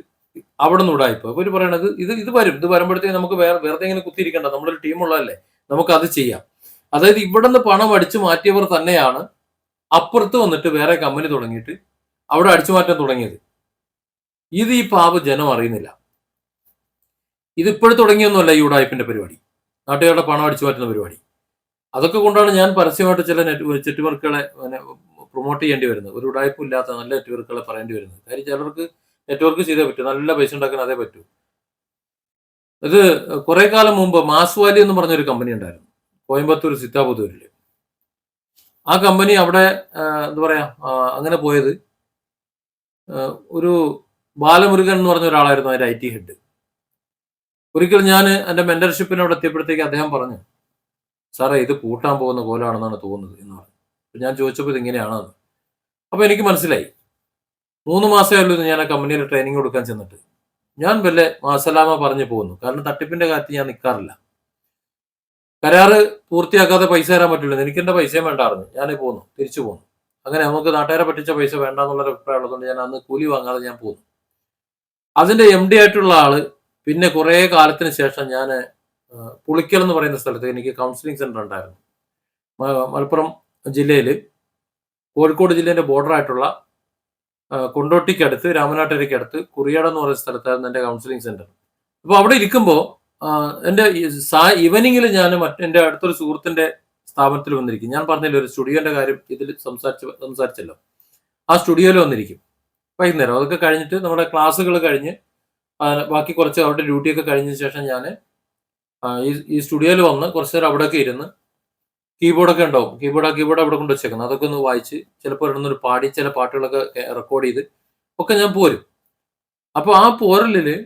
അവിടെ നിന്ന് ഉടായിപ്പ്. അപ്പൊ ഇവര് പറയണത് ഇത് വരും. ഇത് വരുമ്പോഴത്തേക്ക് നമുക്ക് വെറുതെ ഇങ്ങനെ കുത്തിയിരിക്കണ്ട. നമ്മളൊരു ടീമുള്ളതല്ലേ, നമുക്ക് അത് ചെയ്യാം. അതായത് ഇവിടെ നിന്ന് പണം അടിച്ചു മാറ്റിയവർ തന്നെയാണ് അപ്പുറത്ത് വന്നിട്ട് വേറെ കമ്പനി തുടങ്ങിയിട്ട് അവിടെ അടിച്ചു മാറ്റാൻ തുടങ്ങിയത്. ഇത് ഈ പാവ ജനം അറിയുന്നില്ല. ഇത് ഇപ്പോഴും തുടങ്ങിയൊന്നുമല്ല ഈ ഉടായ്പിന്റെ പരിപാടി, നാട്ടുകാരുടെ പണം അടിച്ചു മാറ്റുന്ന പരിപാടി. അതൊക്കെ കൊണ്ടാണ് ഞാൻ പരസ്യമായിട്ട് ചില നെറ്റ്വർക്കുകളെ പ്രൊമോട്ട് ചെയ്യേണ്ടി വരുന്നത്. ഒരു ഉടായ്പും ഇല്ലാത്ത നല്ല നെറ്റ്വർക്കുകളെ പറയേണ്ടി വരുന്നത്. കാര്യം ചിലർക്ക് നെറ്റ്വർക്ക് ചെയ്തേ പറ്റൂ, നല്ല പൈസ ഉണ്ടാക്കാൻ അതേ പറ്റൂ. ഇത് കുറെ കാലം മുമ്പ് മാസ് വാലി എന്ന് പറഞ്ഞൊരു കമ്പനി ഉണ്ടായിരുന്നു കോയമ്പത്തൂർ സിത്താപുത്തൂരില്. ആ കമ്പനി അവിടെ എന്താ പറയാ അങ്ങനെ പോയത് ഒരു ബാലമുരുകൻ എന്ന് പറഞ്ഞ ഒരാളായിരുന്നു അതിന്റെ IT ഹെഡ്. ഒരിക്കൽ ഞാൻ എൻ്റെ മെന്റർഷിപ്പിന് അവിടെ എത്തിയപ്പോഴത്തേക്ക് അദ്ദേഹം പറഞ്ഞു, സാറേ ഇത് പൂട്ടാൻ പോകുന്ന കോലാണെന്നാണ് തോന്നുന്നത് എന്ന് പറഞ്ഞു. ഞാൻ ചോദിച്ചപ്പോൾ ഇത് ഇങ്ങനെയാണെന്ന്. അപ്പൊ എനിക്ക് മനസ്സിലായി. 3 മാസമേ ഉള്ളൂ ഞാൻ ആ കമ്പനിയിൽ ട്രെയിനിങ് കൊടുക്കാൻ ചെന്നിട്ട്. ഞാൻ വല്ല മാസലാമ പറഞ്ഞു പോകുന്നു. കാരണം തട്ടിപ്പിന്റെ കാര്യത്തിൽ ഞാൻ നിൽക്കാറില്ല. കരാറ് പൂർത്തിയാക്കാതെ പൈസ തരാൻ പറ്റില്ല. എനിക്ക് എന്റെ പൈസയും വേണ്ടായിരുന്നു. ഞാൻ പോന്നു, തിരിച്ചു പോന്നു. അങ്ങനെ നമുക്ക് നാട്ടുകാരെ പറ്റിച്ച പൈസ വേണ്ടാന്നുള്ളൊരു അഭിപ്രായം ഉള്ളതുകൊണ്ട് ഞാൻ അന്ന് കൂലി വാങ്ങാതെ ഞാൻ പോന്നു. അതിന്റെ MD ആയിട്ടുള്ള ആള് പിന്നെ കുറെ കാലത്തിന് ശേഷം ഞാൻ പുളിക്കൽ എന്ന് പറയുന്ന സ്ഥലത്ത് എനിക്ക് കൗൺസിലിംഗ് സെന്റർ ഉണ്ടായിരുന്നു. മലപ്പുറം ജില്ലയിൽ കോഴിക്കോട് ജില്ലേന്റെ ബോർഡർ ആയിട്ടുള്ള കൊണ്ടോട്ടിക്കടുത്ത് രാമനാട്ടുകരയ്ക്കടുത്ത് കുറിയാട് എന്ന് പറയുന്ന സ്ഥലത്തായിരുന്നു എൻ്റെ കൗൺസിലിംഗ് സെന്റർ. അപ്പോൾ അവിടെ ഇരിക്കുമ്പോൾ എൻ്റെ ഈവനിങ്ങിൽ ഞാൻ എൻ്റെ അടുത്തൊരു സുഹൃത്തിന്റെ സ്ഥാപനത്തിൽ വന്നിരിക്കും. ഞാൻ പറഞ്ഞില്ല ഒരു സ്റ്റുഡിയോന്റെ കാര്യം ഇതിൽ സംസാരിച്ചല്ലോ. ആ സ്റ്റുഡിയോയിൽ വന്നിരിക്കും വൈകുന്നേരം. അതൊക്കെ കഴിഞ്ഞിട്ട് നമ്മുടെ ക്ലാസ്സുകൾ കഴിഞ്ഞ് ബാക്കി കുറച്ച് അവരുടെ ഡ്യൂട്ടിയൊക്കെ കഴിഞ്ഞ ശേഷം ഞാൻ ഈ സ്റ്റുഡിയോയിൽ വന്ന് കുറച്ച് നേരം അവിടെയൊക്കെ ഇരുന്ന് കീബോർഡൊക്കെ ഉണ്ടാവും. കീബോർഡ് അവിടെ കൊണ്ട് വെച്ചേക്കുന്നത്. അതൊക്കെ ഒന്ന് വായിച്ച് ചിലപ്പോൾ ഇടുന്നൊരു പാടി ചില പാട്ടുകളൊക്കെ റെക്കോർഡ് ചെയ്ത് ഒക്കെ ഞാൻ പോരും. അപ്പോൾ ആ പോരലില്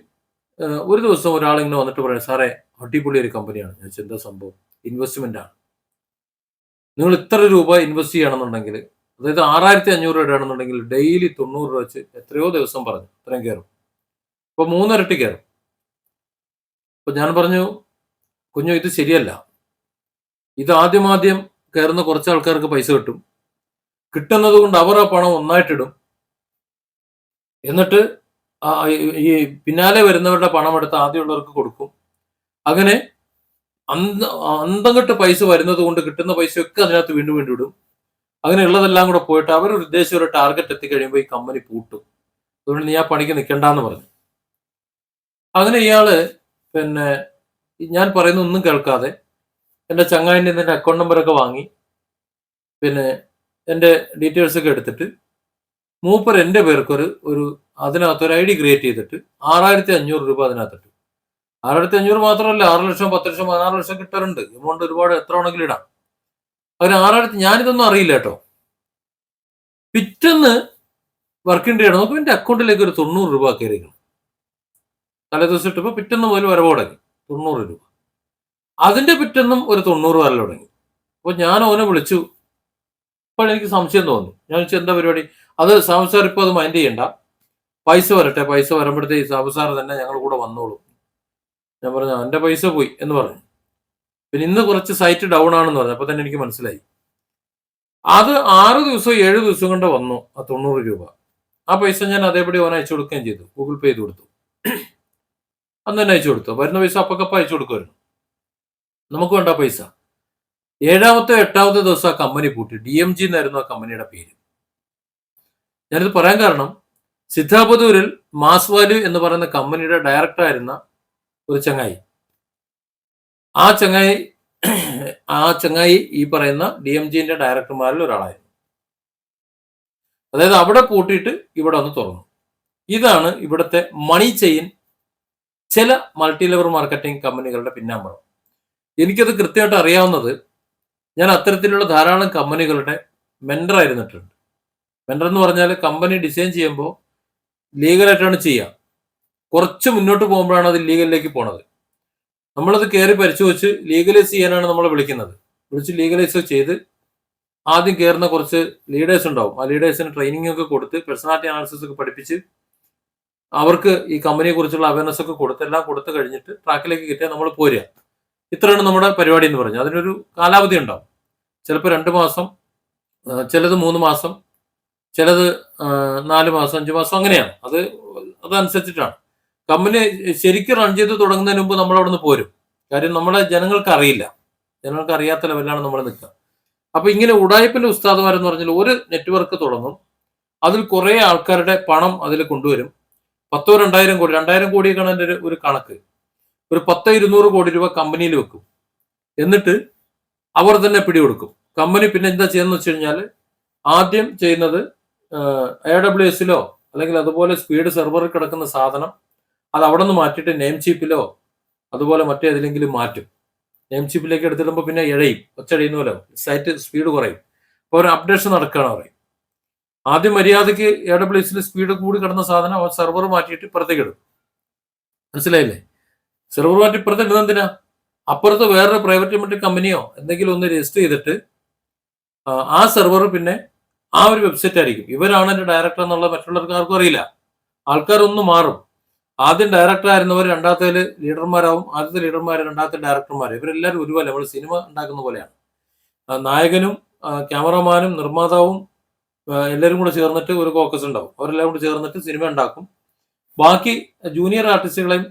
ഒരു ദിവസം ഒരാളിങ്ങനെ വന്നിട്ട് പറയാം, സാറേ അടിപൊളി ഒരു കമ്പനിയാണ്. ഞാൻ എന്താ സംഭവം? ഇൻവെസ്റ്റ്മെന്റ് ആണ്. നിങ്ങൾ ഇത്ര രൂപ ഇൻവെസ്റ്റ് ചെയ്യണമെന്നുണ്ടെങ്കിൽ, അതായത് 6500 രൂപ ഇടണമെന്നുണ്ടെങ്കിൽ ഡെയിലി 90 രൂപ വെച്ച് എത്രയോ ദിവസം പറഞ്ഞു ഇത്രയും കയറും. അപ്പൊ 3 ഇരട്ടി കയറും. അപ്പൊ ഞാൻ പറഞ്ഞു, കുഞ്ഞു ഇത് ശരിയല്ല. ഇത് ആദ്യം കയറുന്ന കുറച്ച് ആൾക്കാർക്ക് പൈസ കിട്ടും. കിട്ടുന്നത് കൊണ്ട് അവർ ആ പണം ഒന്നായിട്ടിടും. എന്നിട്ട് ഈ പിന്നാലെ വരുന്നവരുടെ പണം എടുത്ത് ആദ്യമുള്ളവർക്ക് കൊടുക്കും. അങ്ങനെ അന്തം കെട്ട് പൈസ വരുന്നത് കൊണ്ട് കിട്ടുന്ന പൈസയൊക്കെ അതിനകത്ത് വീണ്ടും ഇടും. അങ്ങനെ ഉള്ളതെല്ലാം കൂടെ പോയിട്ട് അവരൊരു ഉദ്ദേശിച്ച ഒരു ടാർഗറ്റ് എത്തിക്കഴിയുമ്പോൾ ഈ കമ്പനി പൂട്ടും. അതുകൊണ്ട് നീ ആ പണിക്ക് നിൽക്കണ്ടെന്ന് പറഞ്ഞു. അങ്ങനെ ഇയാള് പിന്നെ ഞാൻ പറയുന്ന ഒന്നും കേൾക്കാതെ എൻ്റെ ചങ്ങായിൻ്റെ എൻ്റെ അക്കൗണ്ട് നമ്പറൊക്കെ വാങ്ങി പിന്നെ എൻ്റെ ഡീറ്റെയിൽസ് ഒക്കെ എടുത്തിട്ട് മൂപ്പർ എൻ്റെ പേർക്ക് ഒരു അതിനകത്ത് ഒരു ID ക്രിയേറ്റ് ചെയ്തിട്ട് 6500 രൂപ അതിനകത്തിട്ട്. 6500 മാത്രമല്ല, 6 ലക്ഷം 10 ലക്ഷം 16 ലക്ഷം കിട്ടാറുണ്ട്. എമൗണ്ട് ഒരുപാട് എത്ര വേണമെങ്കിലും ഇടാം. അതിന് 6000 ഞാനിതൊന്നും അറിയില്ല കേട്ടോ. പിറ്റേന്ന് വർക്കിംഗ് ഡേ ആണ് നോക്കുമ്പോൾ എൻ്റെ അക്കൗണ്ടിലേക്ക് ഒരു 90 രൂപ കയറിയിരിക്കണം. തലേ ദിവസം ഇട്ടപ്പോൾ പിറ്റേന്ന് മുതൽ വരവ് തുടങ്ങി 90 രൂപ. അതിന്റെ പിറ്റേന്നും ഒരു 90 വരൽ തുടങ്ങി. അപ്പോൾ ഞാൻ അവനെ വിളിച്ചു. അപ്പോൾ എനിക്ക് സംശയം തോന്നി. ഞാൻ ചോദിച്ചു എന്താ പരിപാടി? അത് സാബു സാർ ഇപ്പോൾ അത് മൈൻഡ് ചെയ്യണ്ട, പൈസ വരട്ടെ, പൈസ വരുമ്പോഴത്തേക്ക് സാബു സാർ തന്നെ ഞങ്ങൾ കൂടെ വന്നോളൂ. ഞാൻ പറഞ്ഞു എൻ്റെ പൈസ പോയി എന്ന് പറഞ്ഞു. പിന്നെ ഇന്ന് കുറച്ച് സൈറ്റ് ഡൗൺ ആണെന്ന് പറഞ്ഞു. അപ്പൊ തന്നെ എനിക്ക് മനസ്സിലായി. അത് 6 ദിവസം 7 ദിവസം കൊണ്ട് വന്നു ആ 90 രൂപ. ആ പൈസ ഞാൻ അതേപടി അവൻ അയച്ചു കൊടുക്കുകയും ചെയ്തു. ഗൂഗിൾ പേ ചെയ്ത് കൊടുത്തു. അന്ന് തന്നെ അയച്ചു കൊടുത്തു. വരുന്ന പൈസ അപ്പക്കപ്പം അയച്ചു കൊടുക്കുമായിരുന്നു. നമുക്ക് വേണ്ട പൈസ. 7ാമത്തെ 8ാമത്തെ ദിവസം ആ കമ്പനി പൂട്ടി. DMG എന്നായിരുന്നു ആ കമ്പനിയുടെ പേര്. ഞാനിത് പറയാൻ കാരണം, സിദ്ധാപുതൂരിൽ മാസ് വാല്യൂ എന്ന് പറയുന്ന കമ്പനിയുടെ ഡയറക്ടർ ആയിരുന്ന ഒരു ചങ്ങായി, ആ ചങ്ങായി ഈ പറയുന്ന DMGന്റെ ഡയറക്ടർമാരിൽ ഒരാളായിരുന്നു. അതായത് അവിടെ പൂട്ടിയിട്ട് ഇവിടെ ഒന്ന് തുറന്നു. ഇതാണ് ഇവിടുത്തെ മണി ചെയിൻ ചില മൾട്ടി ലെവൽ മാർക്കറ്റിംഗ് കമ്പനികളുടെ പിന്നാമ്പുറം. എനിക്കത് കൃത്യമായിട്ട് അറിയാവുന്നത്, ഞാൻ അത്തരത്തിലുള്ള ധാരാളം കമ്പനികളുടെ മെന്റർ ആയിരുന്നിട്ടുണ്ട്. മെന്റർ എന്ന് പറഞ്ഞാൽ കമ്പനി ഡിസൈൻ ചെയ്യുമ്പോൾ ലീഗലായിട്ടാണ് ചെയ്യുക. കുറച്ച് മുന്നോട്ട് പോകുമ്പോഴാണ് അത് ലീഗലിലേക്ക് പോണത്. നമ്മളത് കയറി പരിശോധിച്ച് ലീഗലൈസ് ചെയ്യാനാണ് നമ്മൾ വിളിക്കുന്നത്. വിളിച്ച് ലീഗലൈസ് ചെയ്ത് ആദ്യം കയറുന്ന കുറച്ച് ലീഡേഴ്സ് ഉണ്ടാവും. ആ ലീഡേഴ്സിന് ട്രെയിനിങ് ഒക്കെ കൊടുത്ത് പേഴ്സണാലിറ്റി അനാലിസിസ് ഒക്കെ പഠിപ്പിച്ച് അവർക്ക് ഈ കമ്പനിയെ കുറിച്ചുള്ള അവയർനെസ് ഒക്കെ കൊടുത്ത് എല്ലാം കൊടുത്തു കഴിഞ്ഞിട്ട് ട്രാക്കിലേക്ക് കിട്ടിയാൽ നമ്മൾ പോരുക. ഇത്രയാണ് നമ്മുടെ പരിപാടി എന്ന് പറഞ്ഞു. അതിനൊരു കാലാവധി ഉണ്ടാവും. ചിലപ്പോൾ 2 മാസം, ചിലത് 3 മാസം, ചിലത് 4 മാസം 5 മാസം, അങ്ങനെയാണ്. അതനുസരിച്ചിട്ടാണ്. കമ്പനി ശരിക്കും റൺ ചെയ്ത് തുടങ്ങുന്നതിന് മുമ്പ് നമ്മൾ അവിടെ നിന്ന് പോരും. കാര്യം നമ്മളെ ജനങ്ങൾക്ക് അറിയില്ല, ജനങ്ങൾക്ക് അറിയാത്ത ലെവലിലാണ് നമ്മൾ നിൽക്കുക. അപ്പൊ ഇങ്ങനെ ഉടായ്പിന്റെ ഉസ്താദുമാരെന്ന് പറഞ്ഞാൽ ഒരു നെറ്റ്വർക്ക് തുടങ്ങും, അതിൽ കുറെ ആൾക്കാരുടെ പണം അതിൽ കൊണ്ടുവരും. 10 2000 കോടി, 2000 കോടിയൊക്കെയാണ് എൻ്റെ ഒരു കണക്ക്. ഒരു 10 200 കോടി രൂപ കമ്പനിയിൽ വെക്കും. എന്നിട്ട് അവർ തന്നെ പിടികൊടുക്കും. കമ്പനി പിന്നെ എന്താ ചെയ്യുന്നത് വെച്ച് കഴിഞ്ഞാൽ, ആദ്യം ചെയ്യുന്നത് AWSലോ അല്ലെങ്കിൽ അതുപോലെ സ്പീഡ് സെർവറിൽ കിടക്കുന്ന സാധനം അത് അവിടെ നിന്ന് മാറ്റിയിട്ട് നെയിം ചീപ്പിലോ അതുപോലെ മറ്റേതിലെങ്കിലും മാറ്റും. നെയിം ചീപ്പിലേക്ക് എടുത്തിടുമ്പോൾ പിന്നെ ഇഴയും, ഒച്ചടിയുന്ന പോലെ സൈറ്റ് സ്പീഡ് കുറയും. അപ്പോൾ ഒരു അപ്ഡേഷൻ നടക്കുകയാണ് പറയും. ആദ്യം മര്യാദയ്ക്ക് AWSൽ സ്പീഡ് കൂടി കിടന്ന സാധനം അവർ സെർവർ മാറ്റിയിട്ട് ഇപ്പുറത്തേക്ക് ഇടും. മനസ്സിലായില്ലേ? സെർവർ മാറ്റി ഇപ്പുറത്തേക്ക് ഇടുന്നത് എന്തിനാ? അപ്പുറത്ത് വേറൊരു പ്രൈവറ്റ് ലിമിറ്റഡ് കമ്പനിയോ എന്തെങ്കിലും ഒന്ന് രജിസ്റ്റർ ചെയ്തിട്ട് ആ സെർവർ പിന്നെ ആ ഒരു വെബ്സൈറ്റ് ആയിരിക്കും. ഇവരാണ് എൻ്റെ ഡയറക്ടർ എന്നുള്ളത് മറ്റുള്ളവർക്ക് ആർക്കും അറിയില്ല. ആൾക്കാരൊന്നും മാറും. ആദ്യം ഡയറക്ടർ ആയിരുന്നവർ രണ്ടാമത്തേൽ ലീഡർമാരാവും, ആദ്യത്തെ ലീഡർമാർ രണ്ടാമത്തെ ഡയറക്ടർമാർ. ഇവരെല്ലാവരും ഒരുപോലെ നമ്മൾ സിനിമ ഉണ്ടാക്കുന്ന പോലെയാണ്. നായകനും ക്യാമറമാനും നിർമ്മാതാവും എല്ലാവരും കൂടെ ചേർന്നിട്ട് ഒരു കോക്കസ് ഉണ്ടാവും. അവരെല്ലാം കൂടെ ചേർന്നിട്ട് സിനിമ ഉണ്ടാക്കും. ബാക്കി ജൂനിയർ ആർട്ടിസ്റ്റുകളെയും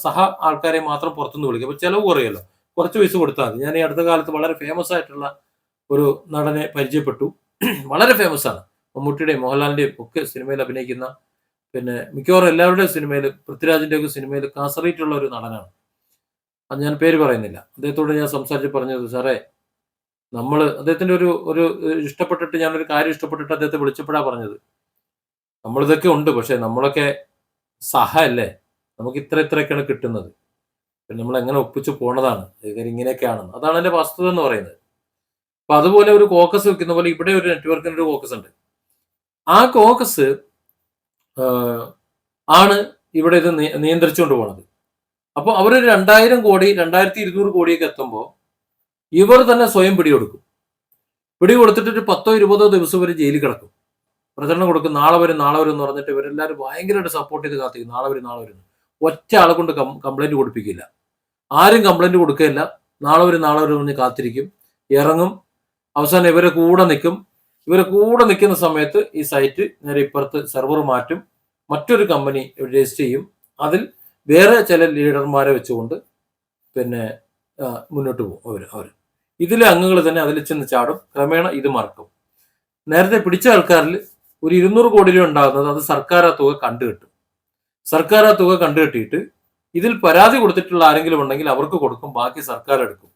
സഹ ആൾക്കാരെയും മാത്രം പുറത്തുനിന്ന് വിളിക്കും. അപ്പോൾ ചിലവ് കുറയല്ലോ, കുറച്ച് പൈസ കൊടുത്താൽ മതി. ഞാൻ ഈ അടുത്ത കാലത്ത് വളരെ ഫേമസ് ആയിട്ടുള്ള ഒരു നടനെ പരിചയപ്പെട്ടു. വളരെ ഫേമസ് ആണ്. മമ്മൂട്ടിയുടെയും മോഹൻലാലിന്റെയും ഒക്കെ സിനിമയിൽ അഭിനയിക്കുന്ന, പിന്നെ മിക്കവാറും എല്ലാവരുടെയും സിനിമയിൽ, പൃഥ്വിരാജിന്റെ ഒക്കെ സിനിമയിൽ കാസറേറ്റുള്ള ഒരു നടനാണ്. അത് ഞാൻ പേര് പറയുന്നില്ല. അദ്ദേഹത്തോട് ഞാൻ സംസാരിച്ച് പറഞ്ഞത്, സാറേ നമ്മൾ അദ്ദേഹത്തിന്റെ ഒരു ഇഷ്ടപ്പെട്ടിട്ട്, ഞാനൊരു കാര്യം ഇഷ്ടപ്പെട്ടിട്ട് അദ്ദേഹത്തെ വിളിച്ചപ്പോഴാ പറഞ്ഞത്, നമ്മളിതൊക്കെ ഉണ്ട്, പക്ഷെ നമ്മളൊക്കെ അല്ലേ, നമുക്ക് ഇത്രയൊക്കെയാണ് കിട്ടുന്നത്, പിന്നെ നമ്മൾ എങ്ങനെ ഒപ്പിച്ച് പോണതാണ്, ഇങ്ങനെയൊക്കെയാണെന്ന്. അതാണ് എൻ്റെ വസ്തുത എന്ന് പറയുന്നത്. അപ്പൊ അതുപോലെ ഒരു കോക്കസ് വെക്കുന്ന പോലെ ഇവിടെ ഒരു നെറ്റ്വർക്കിന് ഒരു കോക്കസ് ഉണ്ട്. ആ കോക്കസ് ആണ് ഇവിടെ ഇത് നിയന്ത്രിച്ചുകൊണ്ട് പോണത്. അപ്പോൾ അവർ 2000 കോടി 2200 കോടിയൊക്കെ എത്തുമ്പോൾ ഇവർ തന്നെ സ്വയം പിടികൊടുക്കും. പിടികൊടുത്തിട്ട് ഒരു 10 20 ദിവസം വരെ ജയിലിൽ കിടക്കും. പ്രചരണം കൊടുക്കും, നാളെ വരും എന്ന് പറഞ്ഞിട്ട് ഇവരെല്ലാവരും ഭയങ്കരമായിട്ട് സപ്പോർട്ട് ചെയ്ത് കാത്തിരിക്കും. നാളെ വരും. ഒറ്റ ആളെ കൊണ്ട് കംപ്ലൈന്റ് കൊടുപ്പിക്കില്ല. ആരും കംപ്ലൈന്റ് കൊടുക്കുകയില്ല. നാളെ വരും പറഞ്ഞ് കാത്തിരിക്കും, ഇറങ്ങും. അവസാനം ഇവരെ കൂടെ നിൽക്കുന്ന സമയത്ത് ഈ സൈറ്റ് നേരെ ഇപ്പുറത്ത് സെർവർ മാറ്റും, മറ്റൊരു കമ്പനി രജിസ്റ്റർ ചെയ്യും. അതിൽ വേറെ ചില ലീഡർമാരെ വെച്ചുകൊണ്ട് പിന്നെ മുന്നോട്ട് പോകും അവർ. ഇതിലെ അംഗങ്ങൾ തന്നെ അതിൽ ചെന്ന് ചാടും. ക്രമേണ ഇത് മറക്കും. നേരത്തെ പിടിച്ച ആൾക്കാരിൽ ഒരു 200 കോടി രൂപ ഉണ്ടാകുന്നത് അത് സർക്കാർ ആ തുക കണ്ടുകെട്ടും. സർക്കാർ ആ തുക കണ്ടുകെട്ടിയിട്ട് ഇതിൽ പരാതി കൊടുത്തിട്ടുള്ള ആരെങ്കിലും ഉണ്ടെങ്കിൽ അവർക്ക് കൊടുക്കും, ബാക്കി സർക്കാർ എടുക്കും.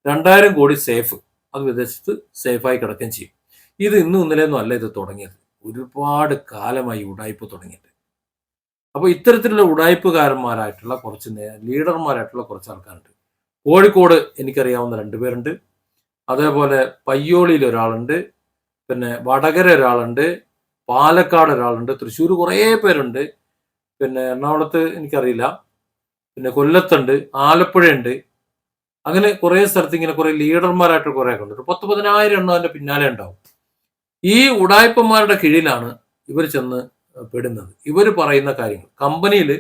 2000 കോടി സേഫ്, അത് വിദേശത്ത് സേഫായി കിടക്കുകയും ചെയ്യും. ഇത് ഇന്നലെയൊന്നും അല്ല ഇത് തുടങ്ങിയത്. ഒരുപാട് കാലമായി ഉടായ്പ തുടങ്ങിയിട്ട്. അപ്പോൾ ഇത്തരത്തിലുള്ള ഉടായ്പുകാരന്മാരായിട്ടുള്ള കുറച്ച് ലീഡർമാരായിട്ടുള്ള കുറച്ച് ആൾക്കാരുണ്ട്. കോഴിക്കോട് എനിക്കറിയാവുന്ന 2 പേരുണ്ട്. അതേപോലെ പയ്യോളിയിൽ ഒരാളുണ്ട്, പിന്നെ വടകര ഒരാളുണ്ട്, പാലക്കാട് ഒരാളുണ്ട്, തൃശ്ശൂർ കുറേ പേരുണ്ട്, പിന്നെ എറണാകുളത്ത് എനിക്കറിയില്ല, പിന്നെ കൊല്ലത്തുണ്ട്, ആലപ്പുഴയുണ്ട്. അങ്ങനെ കുറേ സ്ഥലത്ത് ഇങ്ങനെ കുറേ ലീഡർമാരായിട്ട് കുറേ ഉണ്ട്. 10,000 എണ്ണം അതിന്റെ പിന്നാലെ ഉണ്ടാവും. ഈ ഉടായ്പന്മാരുടെ കീഴിലാണ് ഇവർ ചെന്ന് പെടുന്നത്. ഇവർ പറയുന്ന കാര്യങ്ങൾ കമ്പനിയിൽ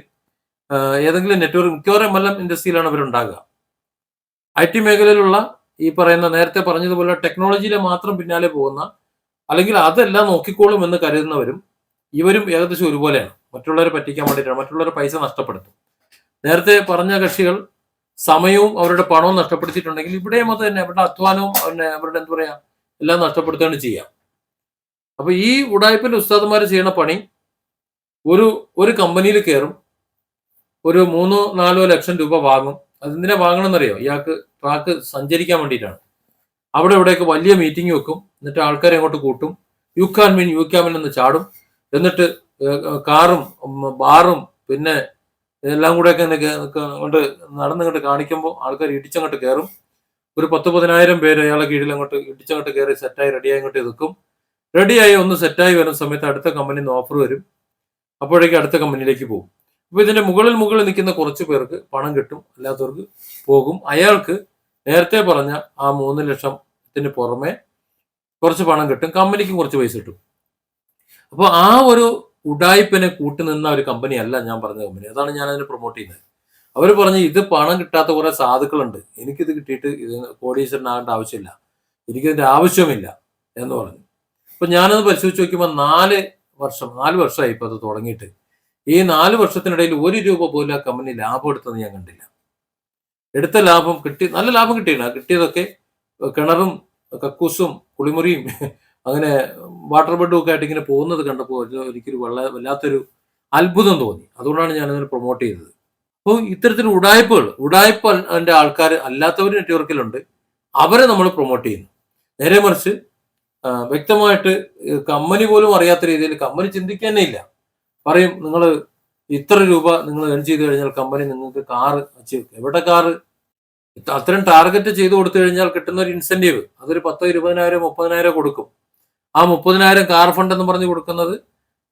ഏതെങ്കിലും നെറ്റ്വർക്ക്, മിക്കവാറും എല്ലാം ഇൻഡസ്ട്രിയിലാണ് ഇവരുണ്ടാകുക. IT മേഖലയിലുള്ള ഈ പറയുന്ന നേരത്തെ പറഞ്ഞതുപോലെ ടെക്നോളജിയിലെ മാത്രം പിന്നാലെ പോകുന്ന, അല്ലെങ്കിൽ അതെല്ലാം നോക്കിക്കോളും എന്ന് കരുതുന്നവരും ഇവരും ഏകദേശം ഒരുപോലെയാണ്. മറ്റുള്ളവരെ പറ്റിക്കാൻ വേണ്ടിയിട്ടാണ്, മറ്റുള്ളവരെ പൈസ നഷ്ടപ്പെടുത്തും. നേരത്തെ പറഞ്ഞ കക്ഷികൾ സമയവും അവരുടെ പണവും നഷ്ടപ്പെടുത്തിയിട്ടുണ്ടെങ്കിൽ ഇവിടെയും അത് തന്നെ, അവരുടെ അധ്വാനവും അവരുടെ എന്താ പറയാ എല്ലാം നഷ്ടപ്പെടുത്തുകയാണ് ചെയ്യാം. അപ്പൊ ഈ ഉടായ്പിന്റെ ഉസ്താദന്മാർ ചെയ്യുന്ന പണി, ഒരു കമ്പനിയിൽ കയറും, ഒരു 3-4 ലക്ഷം രൂപ വാങ്ങും. അതെന്തിനാ വാങ്ങണമെന്നറിയോ? ഇയാൾക്ക് ട്രാക്ക് സഞ്ചരിക്കാൻ വേണ്ടിയിട്ടാണ്. അവിടെ ഇവിടെയൊക്കെ വലിയ മീറ്റിംഗ് വെക്കും. എന്നിട്ട് ആൾക്കാരെ അങ്ങോട്ട് കൂട്ടും. യു ക്യാൻ വിൻ എന്ന് ചാടും. എന്നിട്ട് കാറും ബാറും പിന്നെ എല്ലാം കൂടെയൊക്കെ അങ്ങോട്ട് നടന്നിങ്ങോട്ട് കാണിക്കുമ്പോൾ ആൾക്കാർ ഇടിച്ചങ്ങോട്ട് കയറും. ഒരു 10,000 പേര് അയാളെ കീഴിൽ അങ്ങോട്ട് ഇടിച്ചങ്ങോട്ട് കയറി സെറ്റായി റെഡിയായി അങ്ങോട്ട് നിൽക്കും. റെഡിയായി ഒന്ന് സെറ്റായി വരുന്ന സമയത്ത് അടുത്ത കമ്പനിയിൽ നിന്ന് ഓഫർ വരും. അപ്പോഴേക്കും അടുത്ത കമ്പനിയിലേക്ക് പോകും. അപ്പോൾ ഇതിന്റെ മുകളിൽ നിൽക്കുന്ന കുറച്ച് പേർക്ക് പണം കിട്ടും, അല്ലാത്തവർക്ക് പോകും. അയാൾക്ക് നേരത്തെ പറഞ്ഞ ആ 3 ലക്ഷത്തിന് പുറമെ കുറച്ച് പണം കിട്ടും, കമ്പനിക്കും കുറച്ച് പൈസ കിട്ടും. അപ്പോൾ ആ ഒരു ഉടായ്പിനെ കൂട്ടുനിന്ന ഒരു കമ്പനി അല്ല ഞാൻ പറഞ്ഞ കമ്പനി. അതാണ് ഞാൻ അതിനെ പ്രൊമോട്ട് ചെയ്യുന്നത്. അവർ പറഞ്ഞ് ഇത് പണം കിട്ടാത്ത കുറെ സാധുക്കളുണ്ട്, എനിക്കിത് കിട്ടിയിട്ട് ഇത് കോടീശ്വരനാകേണ്ട ആവശ്യമില്ല, എനിക്കിതിന്റെ ആവശ്യമില്ല എന്ന് പറഞ്ഞു. അപ്പൊ ഞാനത് പരിശോധിച്ച് നോക്കുമ്പോൾ 4 വർഷമായി ഇപ്പൊ അത് തുടങ്ങിയിട്ട്. ഈ 4 വർഷത്തിനിടയിൽ 1 രൂപ പോലും ആ കമ്പനി ലാഭം എടുത്തത് ഞാൻ കണ്ടില്ല. എടുത്ത ലാഭം നല്ല ലാഭം കിട്ടിയില്ല. കിട്ടിയതൊക്കെ കിണറും കക്കൂസും കുളിമുറിയും അങ്ങനെ വാട്ടർ ബെഡും ഒക്കെ ആയിട്ട് ഇങ്ങനെ പോകുന്നത് കണ്ടപ്പോൾ ഒരിക്കലും വല്ലാത്തൊരു അത്ഭുതം തോന്നി. അതുകൊണ്ടാണ് ഞാനതിനെ പ്രൊമോട്ട് ചെയ്തത്. അപ്പോൾ ഇത്തരത്തിൽ ഉഡായിപ്പ് അതിൻ്റെ ആൾക്കാർ അല്ലാത്തവർ നെറ്റ്വർക്കിലുണ്ട്. അവരെ നമ്മൾ പ്രൊമോട്ട് ചെയ്യുന്നു. നേരെ മറിച്ച് വ്യക്തമായിട്ട് കമ്പനി പോലും അറിയാത്ത രീതിയിൽ കമ്പനി ചിന്തിക്കാനേ ഇല്ല. പറയും നിങ്ങൾ ഇത്ര രൂപ നിങ്ങൾ ഏൺ ചെയ്ത് കഴിഞ്ഞാൽ കമ്പനി നിങ്ങൾക്ക് കാറ് എവിടെ കാറ്? അത്തരം ടാർഗറ്റ് ചെയ്ത് കൊടുത്തു കഴിഞ്ഞാൽ കിട്ടുന്ന ഒരു ഇൻസെന്റീവ് അതൊരു 10, 20,000, 30,000 കൊടുക്കും. ആ 30,000 കാർ ഫണ്ട് എന്ന് പറഞ്ഞ് കൊടുക്കുന്നത്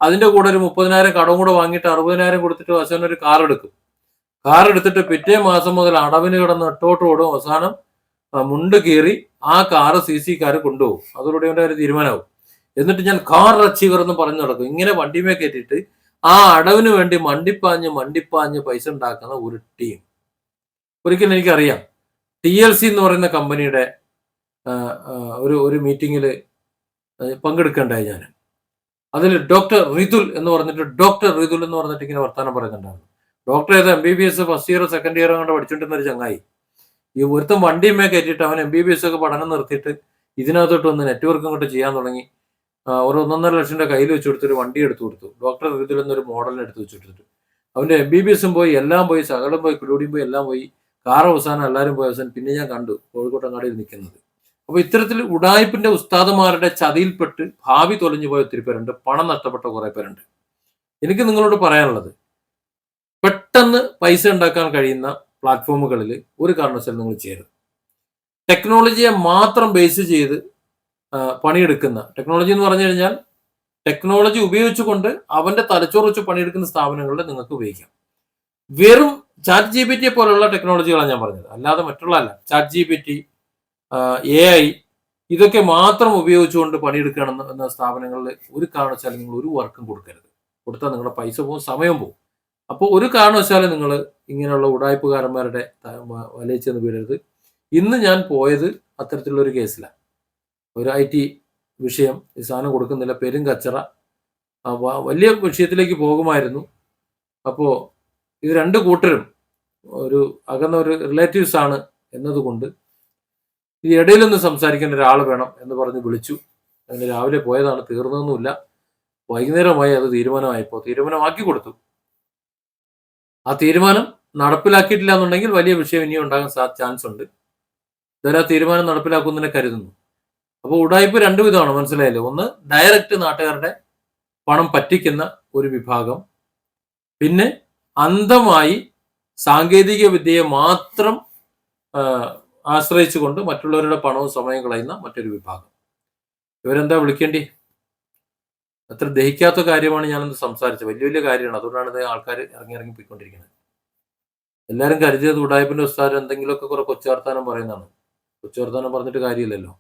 അതിന്റെ കൂടെ ഒരു 30,000 കടവും കൂടെ വാങ്ങിയിട്ട് 60,000 കൊടുത്തിട്ട് അവസാനം ഒരു കാർ എടുക്കും. കാർ എടുത്തിട്ട് പിറ്റേ മാസം മുതൽ അടവിന് കിടന്ന് ഇട്ടോട്ടോടും അവസാനം മുണ്ട് കീറി ആ കാറ് CC-ക്കാർ കൊണ്ടുപോകും. അതോടെ അവൻ്റെ ഒരു തീരുമാനമാവും. എന്നിട്ട് ഞാൻ കാർ അച്ചീവർ എന്ന് പറഞ്ഞു നടക്കും. ഇങ്ങനെ വണ്ടിമേ കയറ്റിയിട്ട് ആ അടവിന് വേണ്ടി മണ്ടിപ്പാഞ്ഞ് പൈസ ഉണ്ടാക്കുന്ന ഒരു ടീം. ഒരിക്കലും എനിക്കറിയാം TLC എന്ന് പറയുന്ന കമ്പനിയുടെ ഒരു മീറ്റിങ്ങിൽ പങ്കെടുക്കേണ്ടായി ഞാൻ. അതിൽ ഡോക്ടർ റിതുൽ എന്ന് പറഞ്ഞിട്ട് ഇങ്ങനെ വർത്താനം പറയുന്നുണ്ടായിരുന്നു. ഡോക്ടർ ഏത് MBBS ഫസ്റ്റ് ഇയറോ സെക്കൻഡ് ഇയറോ കൊണ്ട് പഠിച്ചുകൊണ്ടിരുന്ന ഒരു ചങ്ങായി ഈ ഒരുത്തം വണ്ടിയുമേ കയറ്റിയിട്ട് അവൻ MBBS ഒക്കെ പഠനം നിർത്തിയിട്ട് ഇതിനകത്തോട്ട് വന്ന് നെറ്റ്വർക്ക് അങ്ങോട്ട് ചെയ്യാൻ തുടങ്ങി. ഒരു 1.5 ലക്ഷം രൂപ കയ്യിൽ വെച്ച് കൊടുത്തൊരു വണ്ടി എടുത്തു കൊടുത്തു. ഡോക്ടർ റിതുൽ എന്നൊരു മോഡലിന് എടുത്ത് വെച്ച് കൊടുത്തിട്ട് അവൻ്റെ MBBS പോയി, എല്ലാം പോയി, സകലം പോയി, കുലൂടിയും പോയി, എല്ലാം പോയി. കാർ അവസാനം എല്ലാവരും പോയി. അവസാനം പിന്നെ ഞാൻ കണ്ടു കോഴിക്കോട്ടങ്ങാടിയിൽ നിൽക്കുന്നത്. അപ്പോൾ ഇത്തരത്തിൽ ഉഡായിപ്പിന്റെ ഉസ്താദുമാരുടെ ചതിയിൽപ്പെട്ട് ഭാവി തൊലഞ്ഞു പോയ ഒത്തിരി പേരുണ്ട്, പണം നഷ്ടപ്പെട്ട കുറെ പേരുണ്ട്. എനിക്ക് നിങ്ങളോട് പറയാനുള്ളത്, പെട്ടെന്ന് പൈസ ഉണ്ടാക്കാൻ കഴിയുന്ന പ്ലാറ്റ്ഫോമുകളിൽ ഒരു കാരണവശാലും നിങ്ങൾ ചെയ്യരുത്. ടെക്നോളജിയെ മാത്രം ബേസ് ചെയ്ത് പണിയെടുക്കുന്ന, ടെക്നോളജി എന്ന് പറഞ്ഞു കഴിഞ്ഞാൽ ടെക്നോളജി ഉപയോഗിച്ചുകൊണ്ട് അവന്റെ തലച്ചോറ് വെച്ച് പണിയെടുക്കുന്ന സ്ഥാപനങ്ങളിൽ നിങ്ങൾക്ക് ഉപയോഗിക്കാം. വെറും ChatGPT പോലുള്ള ടെക്നോളജികളാണ് ഞാൻ പറഞ്ഞത്, അല്ലാതെ മറ്റുള്ളതല്ല. ChatGPT, AI ഇതൊക്കെ മാത്രം ഉപയോഗിച്ചുകൊണ്ട് പണിയെടുക്കണം എന്ന സ്ഥാപനങ്ങളിൽ ഒരു കാരണവശാലും നിങ്ങൾ ഒരു വർക്കും കൊടുക്കരുത്. കൊടുത്താൽ നിങ്ങളുടെ പൈസ പോകും, സമയം പോകും. അപ്പോൾ ഒരു കാരണവശാലും നിങ്ങൾ ഇങ്ങനെയുള്ള ഉഡായിപ്പുകാരന്മാരുടെ വലയിൽ ചെന്ന് വീഴരുത്. ഇന്ന് ഞാൻ പോയത് അത്തരത്തിലുള്ളൊരു കേസിലാണ്. ഒരു IT വിഷയം, ഈ സാധനം കൊടുക്കുന്നില്ല, പെരും കച്ചറ, വലിയ വിഷയത്തിലേക്ക് പോകുമായിരുന്നു. അപ്പോൾ ഇത് രണ്ട് കൂട്ടരും അകന്ന ഒരു റിലേറ്റീവ്സ് ആണ് എന്നതുകൊണ്ട് ഈ ഇടയിലൊന്ന് സംസാരിക്കേണ്ട ഒരാൾ വേണം എന്ന് പറഞ്ഞ് വിളിച്ചു. അങ്ങനെ രാവിലെ പോയതാണ്, തീർന്നൊന്നുമില്ല. വൈകുന്നേരമായി അത് തീരുമാനമാക്കി കൊടുത്തു. ആ തീരുമാനം നടപ്പിലാക്കിയിട്ടില്ല എന്നുണ്ടെങ്കിൽ വലിയ വിഷയം ഇനിയും ഉണ്ടാകാൻ ചാൻസ് ഉണ്ട്. ഇതുവരെ ആ തീരുമാനം നടപ്പിലാക്കുന്നതിനെ കരുതുന്നു. അപ്പോൾ ഉഡായിപ്പ് രണ്ട് വിധമാണ്, മനസ്സിലായല്ലോ. ഒന്ന്, ഡയറക്റ്റ് നാട്ടുകാരുടെ പണം പറ്റിക്കുന്ന ഒരു വിഭാഗം. പിന്നെ അന്ധമായി സാങ്കേതിക വിദ്യയെ മാത്രം ആശ്രയിച്ചുകൊണ്ട് മറ്റുള്ളവരുടെ പണവും സമയം കളയുന്ന മറ്റൊരു വിഭാഗം. ഇവരെന്താ വിളിക്കേണ്ടി? അത്ര ദഹിക്കാത്ത കാര്യമാണ് ഞാനൊന്ന് സംസാരിച്ചത്. വലിയ കാര്യമാണ്. അതുകൊണ്ടാണ് ആൾക്കാർ ഇറങ്ങി പോയിക്കൊണ്ടിരിക്കുന്നത്. എല്ലാവരും കരുതിയത് ഉഡായിപ്പിന്റെ ഉസ്താദ് എന്തെങ്കിലുമൊക്കെ കുറെ കൊച്ചുവർത്താനം പറയുന്നതാണ്. കൊച്ചുവർത്താനം പറഞ്ഞിട്ട് കാര്യമില്ലല്ലോ.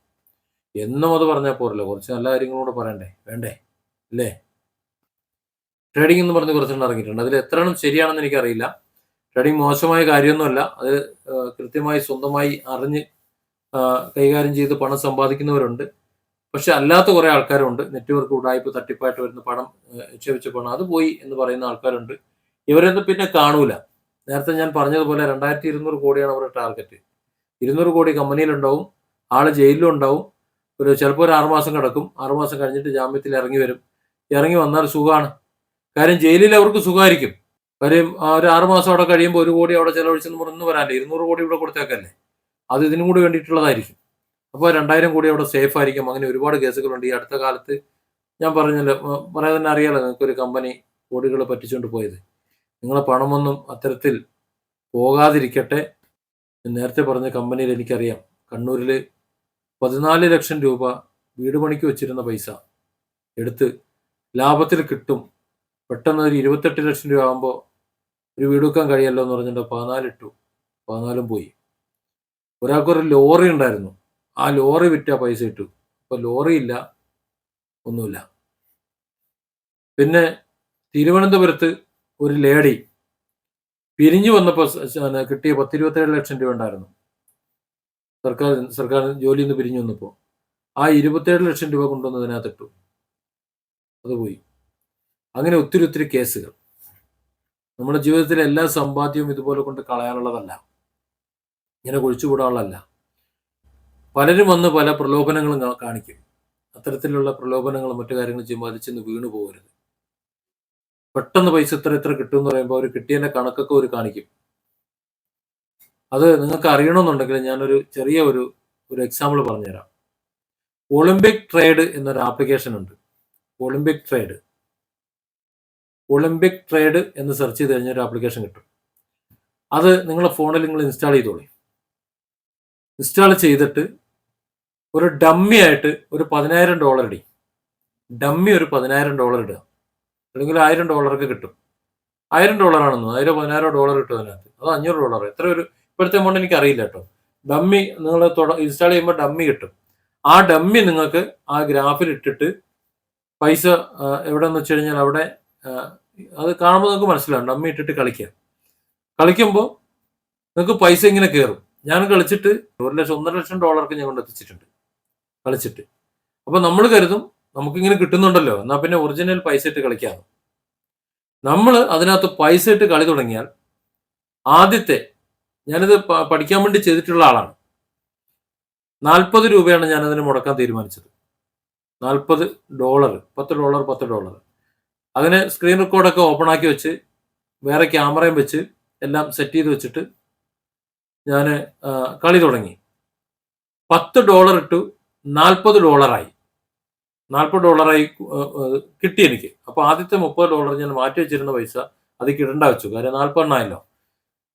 എന്നും അത് പറഞ്ഞാൽ പോരല്ലോ, കുറച്ച് നല്ല കാര്യങ്ങളൂടെ പറയണ്ടേ, വേണ്ടേ അല്ലേ? ട്രേഡിംഗ് എന്ന് പറഞ്ഞ് കുറച്ചെണ്ണം ഇറങ്ങിയിട്ടുണ്ട്. അതിൽ എത്ര എണ്ണം ശരിയാണെന്ന് എനിക്കറിയില്ല. ട്രേഡിംഗ് മോശമായ കാര്യമൊന്നുമല്ല. അത് കൃത്യമായി സ്വന്തമായി അറിഞ്ഞ് കൈകാര്യം ചെയ്ത് പണം സമ്പാദിക്കുന്നവരുണ്ട്. പക്ഷെ അല്ലാത്ത കുറേ ആൾക്കാരുണ്ട്. നെറ്റ്വർക്ക് ഉഡായിപ്പ് തട്ടിപ്പായിട്ട് വരുന്ന പണം, നിക്ഷേപിച്ച പണം അത് പോയി എന്ന് പറയുന്ന ആൾക്കാരുണ്ട്. ഇവരൊന്നും പിന്നെ കാണൂല. നേരത്തെ ഞാൻ പറഞ്ഞതുപോലെ 2200 കോടിയാണ് അവരുടെ ടാർഗറ്റ്. 200 കോടി കമ്പനിയിലുണ്ടാവും, ആള് ജയിലിലും ഉണ്ടാവും. ചിലപ്പോൾ ഒരു 6 മാസം കിടക്കും. 6 മാസം കഴിഞ്ഞിട്ട് ജാമ്യത്തിൽ ഇറങ്ങി വരും. ഇറങ്ങി വന്നാൽ സുഖമാണ്. കാര്യം ജയിലിൽ അവർക്ക് സുഖമായിരിക്കും. കാര്യം ഒരു 6 മാസം അവിടെ കഴിയുമ്പോൾ 1 കോടി അവിടെ ചെലവഴിച്ചെന്ന് പറഞ്ഞ് വരാല്ലേ, 200 കോടി ഇവിടെ കൊടുത്തേക്കല്ലേ, അത് ഇതിനും കൂടി വേണ്ടിയിട്ടുള്ളതായിരിക്കും. അപ്പോൾ 2000 കോടി അവിടെ സേഫ് ആയിരിക്കും. അങ്ങനെ ഒരുപാട് കേസുകളുണ്ട്. ഈ അടുത്ത കാലത്ത് ഞാൻ പറഞ്ഞല്ലോ, പറയാൻ തന്നെ അറിയാലോ നിങ്ങൾക്കൊരു കമ്പനി കോടികൾ പറ്റിച്ചുകൊണ്ട് പോയത്. നിങ്ങളെ പണമൊന്നും അത്തരത്തിൽ പോകാതിരിക്കട്ടെ. നേരത്തെ പറഞ്ഞ കമ്പനിയിൽ എനിക്കറിയാം, കണ്ണൂരിൽ 14 ലക്ഷം രൂപ വീട് പണിക്ക് വെച്ചിരുന്ന പൈസ എടുത്ത് ലാഭത്തിൽ കിട്ടും, പെട്ടെന്ന് ഒരു 28 ലക്ഷം രൂപ ആകുമ്പോൾ ഒരു വീട് വെക്കാൻ കഴിയല്ലോ എന്ന് പറഞ്ഞിട്ട് 14 ഇട്ടു. 14 പോയി. ഒരാൾക്കൊരു ലോറി ഉണ്ടായിരുന്നു, ആ ലോറി വിറ്റ പൈസ ഇട്ടു. അപ്പോൾ ലോറി ഇല്ല, ഒന്നുമില്ല. പിന്നെ തിരുവനന്തപുരത്ത് ഒരു ലേഡി പിരിഞ്ഞു വന്നപ്പോൾ കിട്ടിയ 27 ലക്ഷം രൂപ ഉണ്ടായിരുന്നു. സർക്കാർ ജോലിയിൽ നിന്ന് പിരിഞ്ഞു വന്നപ്പോൾ ആ 27 ലക്ഷം രൂപ കൊണ്ടുവന്നതിനകത്തിട്ടു, അത് പോയി. അങ്ങനെ ഒത്തിരി കേസുകൾ. നമ്മുടെ ജീവിതത്തിലെ എല്ലാ സമ്പാദ്യവും ഇതുപോലെ കൊണ്ട് കളയാനുള്ളതല്ല, ഇങ്ങനെ കുഴിച്ചുകൂടാനുള്ളതല്ല. പലരും വന്ന് പല പ്രലോഭനങ്ങളും കാണിക്കും. അത്തരത്തിലുള്ള പ്രലോഭനങ്ങളും മറ്റു കാര്യങ്ങളും ചെയ്യുമ്പോൾ അതിൽ ചെന്ന് വീണു പോകരുത്. പെട്ടെന്ന് പൈസ ഇത്ര ഇത്ര കിട്ടും എന്ന് പറയുമ്പോൾ അവർ കിട്ടിയതിന്റെ കണക്കൊക്കെ ഒരു കാണിക്കും. അത് നിങ്ങൾക്ക് അറിയണമെന്നുണ്ടെങ്കിൽ ഞാനൊരു ചെറിയ ഒരു എക്സാമ്പിൾ പറഞ്ഞുതരാം. ഒളിമ്പിക് ട്രേഡ് എന്നൊരു ആപ്ലിക്കേഷൻ ഉണ്ട്. ഒളിമ്പിക് ട്രേഡ് എന്ന് സെർച്ച് ചെയ്ത് കഴിഞ്ഞാൽ ഒരു ആപ്ലിക്കേഷൻ കിട്ടും. അത് നിങ്ങളുടെ ഫോണിൽ നിങ്ങൾ ഇൻസ്റ്റാൾ ചെയ്തോളി. ഇൻസ്റ്റാൾ ചെയ്തിട്ട് ഒരു ഡമ്മി ആയിട്ട് ഒരു $10,000 ഇടി. ഡമ്മി ഒരു $10,000 ഇടുക, അല്ലെങ്കിൽ $1,000 കിട്ടും. $1,000 ആണെന്നോ, $10,000 കിട്ടും അതിനകത്ത്. അത് $500, എത്ര ഒരു ഇപ്പോഴത്തെ എമൗണ്ട് എനിക്ക് അറിയില്ല കേട്ടോ. ഡമ്മി നിങ്ങൾ ഇൻസ്റ്റാൾ ചെയ്യുമ്പോൾ ഡമ്മി കിട്ടും. ആ ഡമ്മി നിങ്ങൾക്ക് ആ ഗ്രാഫിൽ ഇട്ടിട്ട് പൈസ എവിടെയെന്ന് വെച്ച് കഴിഞ്ഞാൽ അവിടെ അത് കാണുമ്പോൾ നിങ്ങൾക്ക് മനസ്സിലാവും. ഡമ്മി ഇട്ടിട്ട് കളിക്കുമ്പോൾ നിങ്ങൾക്ക് പൈസ ഇങ്ങനെ കയറും. ഞാൻ കളിച്ചിട്ട് $1,00,000 ഞാൻ കൊണ്ട് എത്തിച്ചിട്ടുണ്ട് കളിച്ചിട്ട്. അപ്പൊ നമ്മൾ കരുതും നമുക്കിങ്ങനെ കിട്ടുന്നുണ്ടല്ലോ, എന്നാ പിന്നെ ഒറിജിനൽ പൈസ ഇട്ട് കളിക്കാമോ. നമ്മൾ അതിനകത്ത് പൈസ ഇട്ട് കളി തുടങ്ങിയാൽ ആദ്യത്തെ, ഞാനിത് പഠിക്കാൻ വേണ്ടി ചെയ്തിട്ടുള്ള ആളാണ്, 40 രൂപയാണ് ഞാനതിന് മുടക്കാൻ തീരുമാനിച്ചത്. $40, $10. അതിന് സ്ക്രീൻ റെക്കോർഡൊക്കെ ഓപ്പൺ ആക്കി വെച്ച് വേറെ ക്യാമറയും വെച്ച് എല്ലാം സെറ്റ് ചെയ്ത് വെച്ചിട്ട് ഞാൻ കളി തുടങ്ങി. $10 ഇട്ടു, $40 ആയി കിട്ടി എനിക്ക്. അപ്പൊ ആദ്യത്തെ $30 ഞാൻ മാറ്റി വെച്ചിരുന്ന പൈസ അതിൽ ഇടണ്ട വെച്ചു, കാര്യം 40 ആയല്ലോ.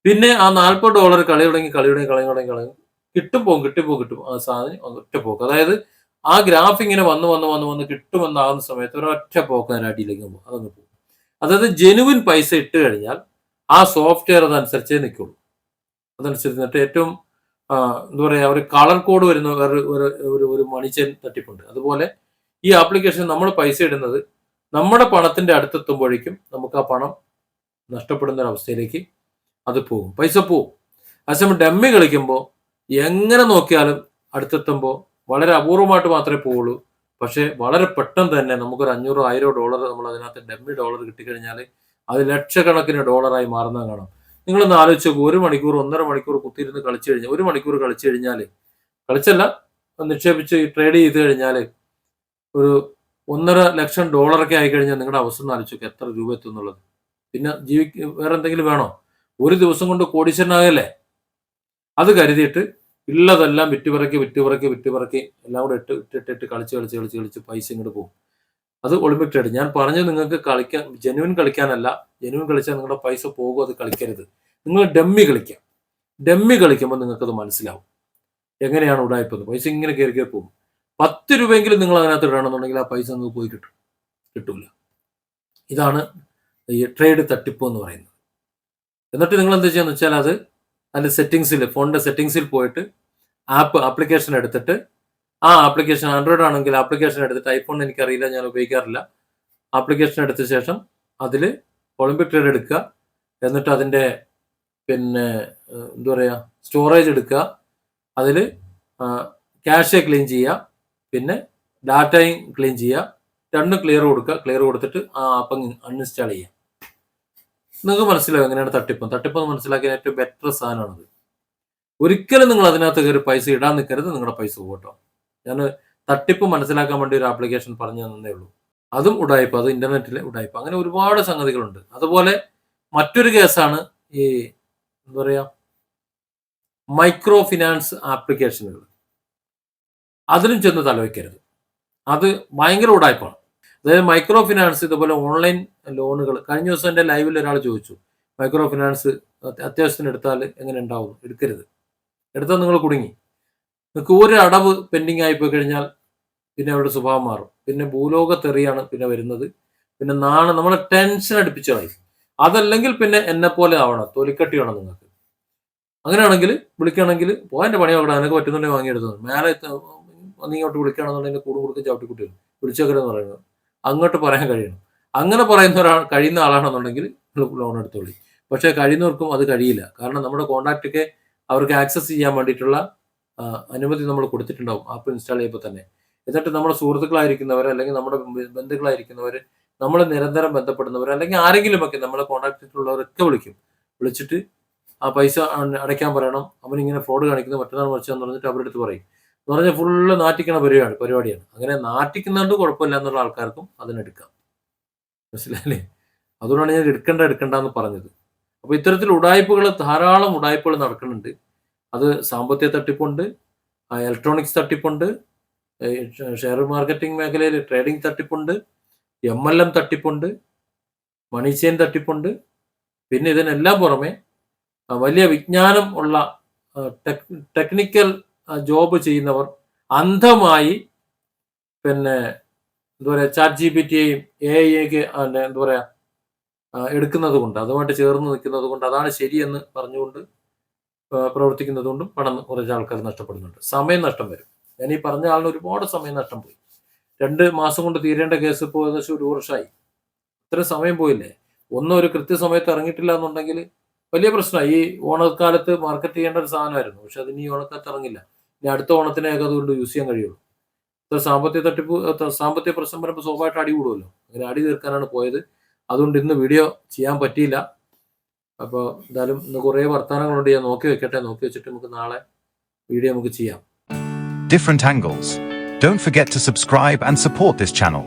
പിന്നെ ആ $40 കളി തുടങ്ങി കിട്ടും ആ സാധനം ഒറ്റ പോക്ക്. അതായത് ആ ഗ്രാഫ് ഇങ്ങനെ വന്ന് കിട്ടുമെന്നാകുന്ന സമയത്ത് ഒരൊറ്റ പോക്ക് അതിന് അടിയിലേക്ക് പോകും, അതങ്ങ് പോകും. അതായത് ജെനുവിൻ പൈസ ഇട്ട് കഴിഞ്ഞാൽ ആ സോഫ്റ്റ്വെയർ അതനുസരിച്ചേ നിൽക്കുള്ളൂ. അതനുസരിച്ചിട്ട് ഏറ്റവും എന്താ പറയുക, ഒരു കളർ കോഡ് വരുന്ന ഒരു മണി ചെയിൻ തട്ടിപ്പുണ്ട്. അതുപോലെ ഈ ആപ്ലിക്കേഷൻ നമ്മൾ പൈസ ഇടുന്നത് നമ്മുടെ പണത്തിന്റെ അടുത്തെത്തുമ്പോഴേക്കും നമുക്ക് ആ പണം നഷ്ടപ്പെടുന്ന ഒരു അവസ്ഥയിലേക്ക് അത് പോകും, പൈസ പോകും. അതേസമയം ഡമ്മി കളിക്കുമ്പോൾ എങ്ങനെ നോക്കിയാലും അടുത്തെത്തുമ്പോൾ വളരെ അപൂർവമായിട്ട് മാത്രമേ പോവുള്ളൂ. പക്ഷേ വളരെ പെട്ടെന്ന് തന്നെ നമുക്കൊരു $500-1000 നമ്മൾ അതിനകത്ത് ഡമ്മി ഡോളർ കിട്ടിക്കഴിഞ്ഞാൽ അത് ലക്ഷക്കണക്കിന് ഡോളറായി മാറുന്നത് കാണാം. നിങ്ങളൊന്ന് ആലോചിച്ച് നോക്കൂ, 1 മണിക്കൂർ 1.5 മണിക്കൂർ കുത്തിയിരുന്ന് കളിച്ചു കഴിഞ്ഞാൽ, 1 മണിക്കൂർ കളിച്ചു കഴിഞ്ഞാൽ, നിക്ഷേപിച്ച് ട്രേഡ് ചെയ്ത് കഴിഞ്ഞാൽ ഒരു $1.5 ലക്ഷം ആയിക്കഴിഞ്ഞാൽ നിങ്ങളുടെ അവസ്ഥ ഒന്ന് ആലോചിച്ച് നോക്കുക, എത്ര രൂപ എത്തും എന്നുള്ളത്. പിന്നെ വേറെ എന്തെങ്കിലും വേണോ? ഒരു ദിവസം കൊണ്ട് കോടീശ്വരനാകല്ലേ. അത് കരുതിയിട്ട് ഉള്ളതെല്ലാം വിറ്റുപറക്കി എല്ലാം കൂടെ ഇട്ട് കളിച്ച് പൈസ ഇങ്ങോട്ട് പോകും. അത് ഒളിമ്പിക് ട്രേഡ്. ഞാൻ പറഞ്ഞത് നിങ്ങൾക്ക് കളിക്കാൻ, ജെനുവിൻ കളിക്കാനല്ല. ജെനുവിൻ കളിച്ചാൽ നിങ്ങളുടെ പൈസ പോകും, അത് കളിക്കരുത്. നിങ്ങൾ ഡമ്മി കളിക്കാം. ഡമ്മി കളിക്കുമ്പോൾ നിങ്ങൾക്കത് മനസ്സിലാവും എങ്ങനെയാണ് ഉടായ്പത്. പൈസ ഇങ്ങനെ കയറി പോകും. 10 രൂപയെങ്കിലും നിങ്ങൾ അതിനകത്ത് ഇടണമെന്നുണ്ടെങ്കിൽ ആ പൈസ നിങ്ങൾക്ക് പോയി കിട്ടൂല. ഇതാണ് ഈ ട്രേഡ് തട്ടിപ്പ് എന്ന് പറയുന്നത്. എന്നിട്ട് നിങ്ങൾ എന്താ ചെയ്യാന്ന് വെച്ചാൽ അത് അതിൻ്റെ സെറ്റിങ്സിൽ, ഫോണിൻ്റെ സെറ്റിങ്സിൽ പോയിട്ട് ആപ്ലിക്കേഷൻ എടുത്തിട്ട്, ആ ആപ്ലിക്കേഷൻ ആൻഡ്രോയിഡ് ആണെങ്കിൽ ആപ്ലിക്കേഷൻ എടുത്തിട്ട്, ഐഫോൺ എനിക്കറിയില്ല, ഞാൻ ഉപയോഗിക്കാറില്ല, ആപ്ലിക്കേഷൻ എടുത്ത ശേഷം അതിൽ ഒളിമ്പിക് ട്രേഡ് എടുക്കുക. എന്നിട്ട് അതിൻ്റെ പിന്നെ എന്താ പറയുക, സ്റ്റോറേജ് എടുക്കുക, അതിൽ ക്യാഷെ ക്ലീൻ ചെയ്യുക, പിന്നെ ഡാറ്റയും ക്ലീൻ ചെയ്യുക, രണ്ടും ക്ലിയർ കൊടുത്തിട്ട് ആ ആപ്പ് അൺഇൻസ്റ്റാൾ ചെയ്യുക. നിങ്ങൾക്ക് മനസ്സിലാവും എങ്ങനെയാണ് തട്ടിപ്പ് മനസ്സിലാക്കിയ ഏറ്റവും ബെറ്റർ സാധനമാണത്. ഒരിക്കലും നിങ്ങൾ അതിനകത്ത് കയറി പൈസ ഇടാൻ നിൽക്കരുത്, നിങ്ങളുടെ പൈസ പോകട്ടോ. ഞാൻ തട്ടിപ്പ് മനസ്സിലാക്കാൻ വേണ്ടി ഒരു ആപ്ലിക്കേഷൻ പറഞ്ഞു തന്നേ ഉള്ളൂ. അതും ഉടായ്പ, അത് ഇന്റർനെറ്റിലെ ഉടായ്പ. അങ്ങനെ ഒരുപാട് സംഗതികളുണ്ട്. അതുപോലെ മറ്റൊരു കേസാണ് ഈ എന്താ പറയുക, മൈക്രോ ഫിനാൻസ് ആപ്ലിക്കേഷനുകൾ. അതിലും ചെന്ന് തലവെക്കരുത്, അത് ഭയങ്കര ഉടായ്പാണ്. അതായത് മൈക്രോ ഫിനാൻസ്, ഇതുപോലെ ഓൺലൈൻ ലോണുകൾ. കഴിഞ്ഞ ദിവസം എൻ്റെ ലൈവിൽ ഒരാൾ ചോദിച്ചു, മൈക്രോ ഫിനാൻസ് അത്യാവശ്യത്തിന് എടുത്താൽ എങ്ങനെ ഉണ്ടാവും? എടുത്താൽ നിങ്ങൾ കുടുങ്ങി. നിങ്ങൾക്ക് ഒരു അടവ് പെൻഡിങ് ആയിപ്പോയി കഴിഞ്ഞാൽ പിന്നെ അവരുടെ സ്വഭാവം മാറും. പിന്നെ ഭൂലോകത്തെറിയാണ് പിന്നെ വരുന്നത്. പിന്നെ നമ്മളെ ടെൻഷൻ അടുപ്പിച്ച് കളയും. അതല്ലെങ്കിൽ പിന്നെ എന്നെ പോലെ ആവണം, തൊലിക്കട്ടി വേണം നിങ്ങൾക്ക്. അങ്ങനെയാണെങ്കിൽ വിളിക്കുകയാണെങ്കിൽ പോകാൻ്റെ പണി നോക്കണം, എനിക്ക് പറ്റുന്നുണ്ടെങ്കിൽ വാങ്ങിയെടുത്തത്. മേലെ നീ ഇങ്ങോട്ട് വിളിക്കുകയാണെന്നുണ്ടെങ്കിൽ കൂടും കൊടുക്കും ചവിട്ടിക്കുട്ടി വിളിച്ചേക്കരെന്ന് പറയുന്നത് അങ്ങോട്ട് പറയാൻ കഴിയണം. അങ്ങനെ കഴിയുന്ന ആളാണെന്നുണ്ടെങ്കിൽ ലോൺ എടുത്തോളി. പക്ഷേ കഴിയുന്നവർക്കും അത് കഴിയില്ല. കാരണം നമ്മുടെ കോൺടാക്റ്റൊക്കെ അവർക്ക് ആക്സസ് ചെയ്യാൻ വേണ്ടിയിട്ടുള്ള അനുമതി നമ്മൾ കൊടുത്തിട്ടുണ്ടാവും ആപ്പ് ഇൻസ്റ്റാൾ ചെയ്യുമ്പോൾ തന്നെ. എന്നിട്ട് നമ്മുടെ സുഹൃത്തുക്കളായിരിക്കുന്നവർ അല്ലെങ്കിൽ നമ്മുടെ ബന്ധുക്കളായിരിക്കുന്നവർ നമ്മൾ നിരന്തരം ബന്ധപ്പെടുന്നവർ അല്ലെങ്കിൽ ആരെങ്കിലുമൊക്കെ നമ്മളെ കോൺടാക്റ്റിലുള്ളവരൊക്കെ വിളിച്ചിട്ട് ആ പൈസ അടയ്ക്കാൻ പറയണം, അവനിങ്ങനെ ഫ്രോഡ് കാണിക്കുന്നത് മറ്റന്നാൾ മറിച്ചാന്ന് പറഞ്ഞിട്ട് അവരുടെ അടുത്ത് പറയും എന്ന് പറഞ്ഞാൽ ഫുള്ള് നാട്ടിക്കണ പരിപാടിയാണ്. അങ്ങനെ നാട്ടിക്കുന്നുണ്ട് കുഴപ്പമില്ല എന്നുള്ള ആൾക്കാർക്കും അതിനെടുക്കാം. മനസ്സിലായില്ലേ? അതുകൊണ്ടാണ് ഞാൻ എടുക്കണ്ടെന്ന് പറഞ്ഞത്. അപ്പോൾ ഇത്തരത്തിൽ ധാരാളം ഉടായ്പകൾ നടക്കുന്നുണ്ട്. അത് സാമ്പത്തിക തട്ടിപ്പുണ്ട്, ഇലക്ട്രോണിക്സ് തട്ടിപ്പുണ്ട്, ഷെയർ മാർക്കറ്റിംഗ് മേഖലയിൽ ട്രേഡിംഗ് തട്ടിപ്പുണ്ട്, MLM തട്ടിപ്പുണ്ട്, മണി ചെയിൻ തട്ടിപ്പുണ്ട്. പിന്നെ ഇതിനെല്ലാം പുറമെ വലിയ വിജ്ഞാനം ഉള്ള ടെക്നിക്കൽ ജോബ് ചെയ്യുന്നവർ അന്ധമായി പിന്നെ എന്താ പറയുക ChatGPTയെയും AI എന്താ പറയുക എടുക്കുന്നത് കൊണ്ട്, അതുമായിട്ട് ചേർന്ന് നിൽക്കുന്നത് കൊണ്ട്, അതാണ് ശരിയെന്ന് പറഞ്ഞുകൊണ്ട് പ്രവർത്തിക്കുന്നത് കൊണ്ടും പണം കുറച്ച് ആൾക്കാർ നഷ്ടപ്പെടുന്നുണ്ട്. സമയം നഷ്ടം വരും. ഞാൻ ഈ പറഞ്ഞ ആളിന് ഒരുപാട് സമയം നഷ്ടം പോയി. 2 മാസം കൊണ്ട് തീരേണ്ട കേസ് ഇപ്പോൾ ഏകദേശം 1 വർഷമായി. ഇത്രയും സമയം പോയില്ലേ? ഒരു കൃത്യസമയത്ത് ഇറങ്ങിയിട്ടില്ല എന്നുണ്ടെങ്കിൽ വലിയ പ്രശ്നമായി. ഈ ഓണക്കാലത്ത് മാർക്കറ്റ് ചെയ്യേണ്ട ഒരു സാധനമായിരുന്നു. പക്ഷെ അതിന് ഈ ഓണക്കാലത്ത് ഇറങ്ങില്ല. ഇനി അടുത്ത ഓണത്തിനേക്ക് അതുകൊണ്ട് യൂസ് ചെയ്യാൻ കഴിയുള്ളൂ. ഇത്ര സാമ്പത്തിക പ്രശ്നം വരുമ്പോൾ സ്വാഭാവികമായിട്ട് അടി കൂടുമല്ലോ. അങ്ങനെ അടി തീർക്കാനാണ് പോയത്. അതുകൊണ്ട് ഇന്ന് വീഡിയോ ചെയ്യാൻ പറ്റിയില്ല. അപ്പോൾ എന്തായാലും ഇന്ന് കുറേ വർത്തമാനങ്ങളുണ്ട്, ഞാൻ നോക്കി വെച്ചിട്ട് നമുക്ക് നാളെ വീഡിയോ നമുക്ക് ചെയ്യാം. Different angles. Don't forget to subscribe and support this channel.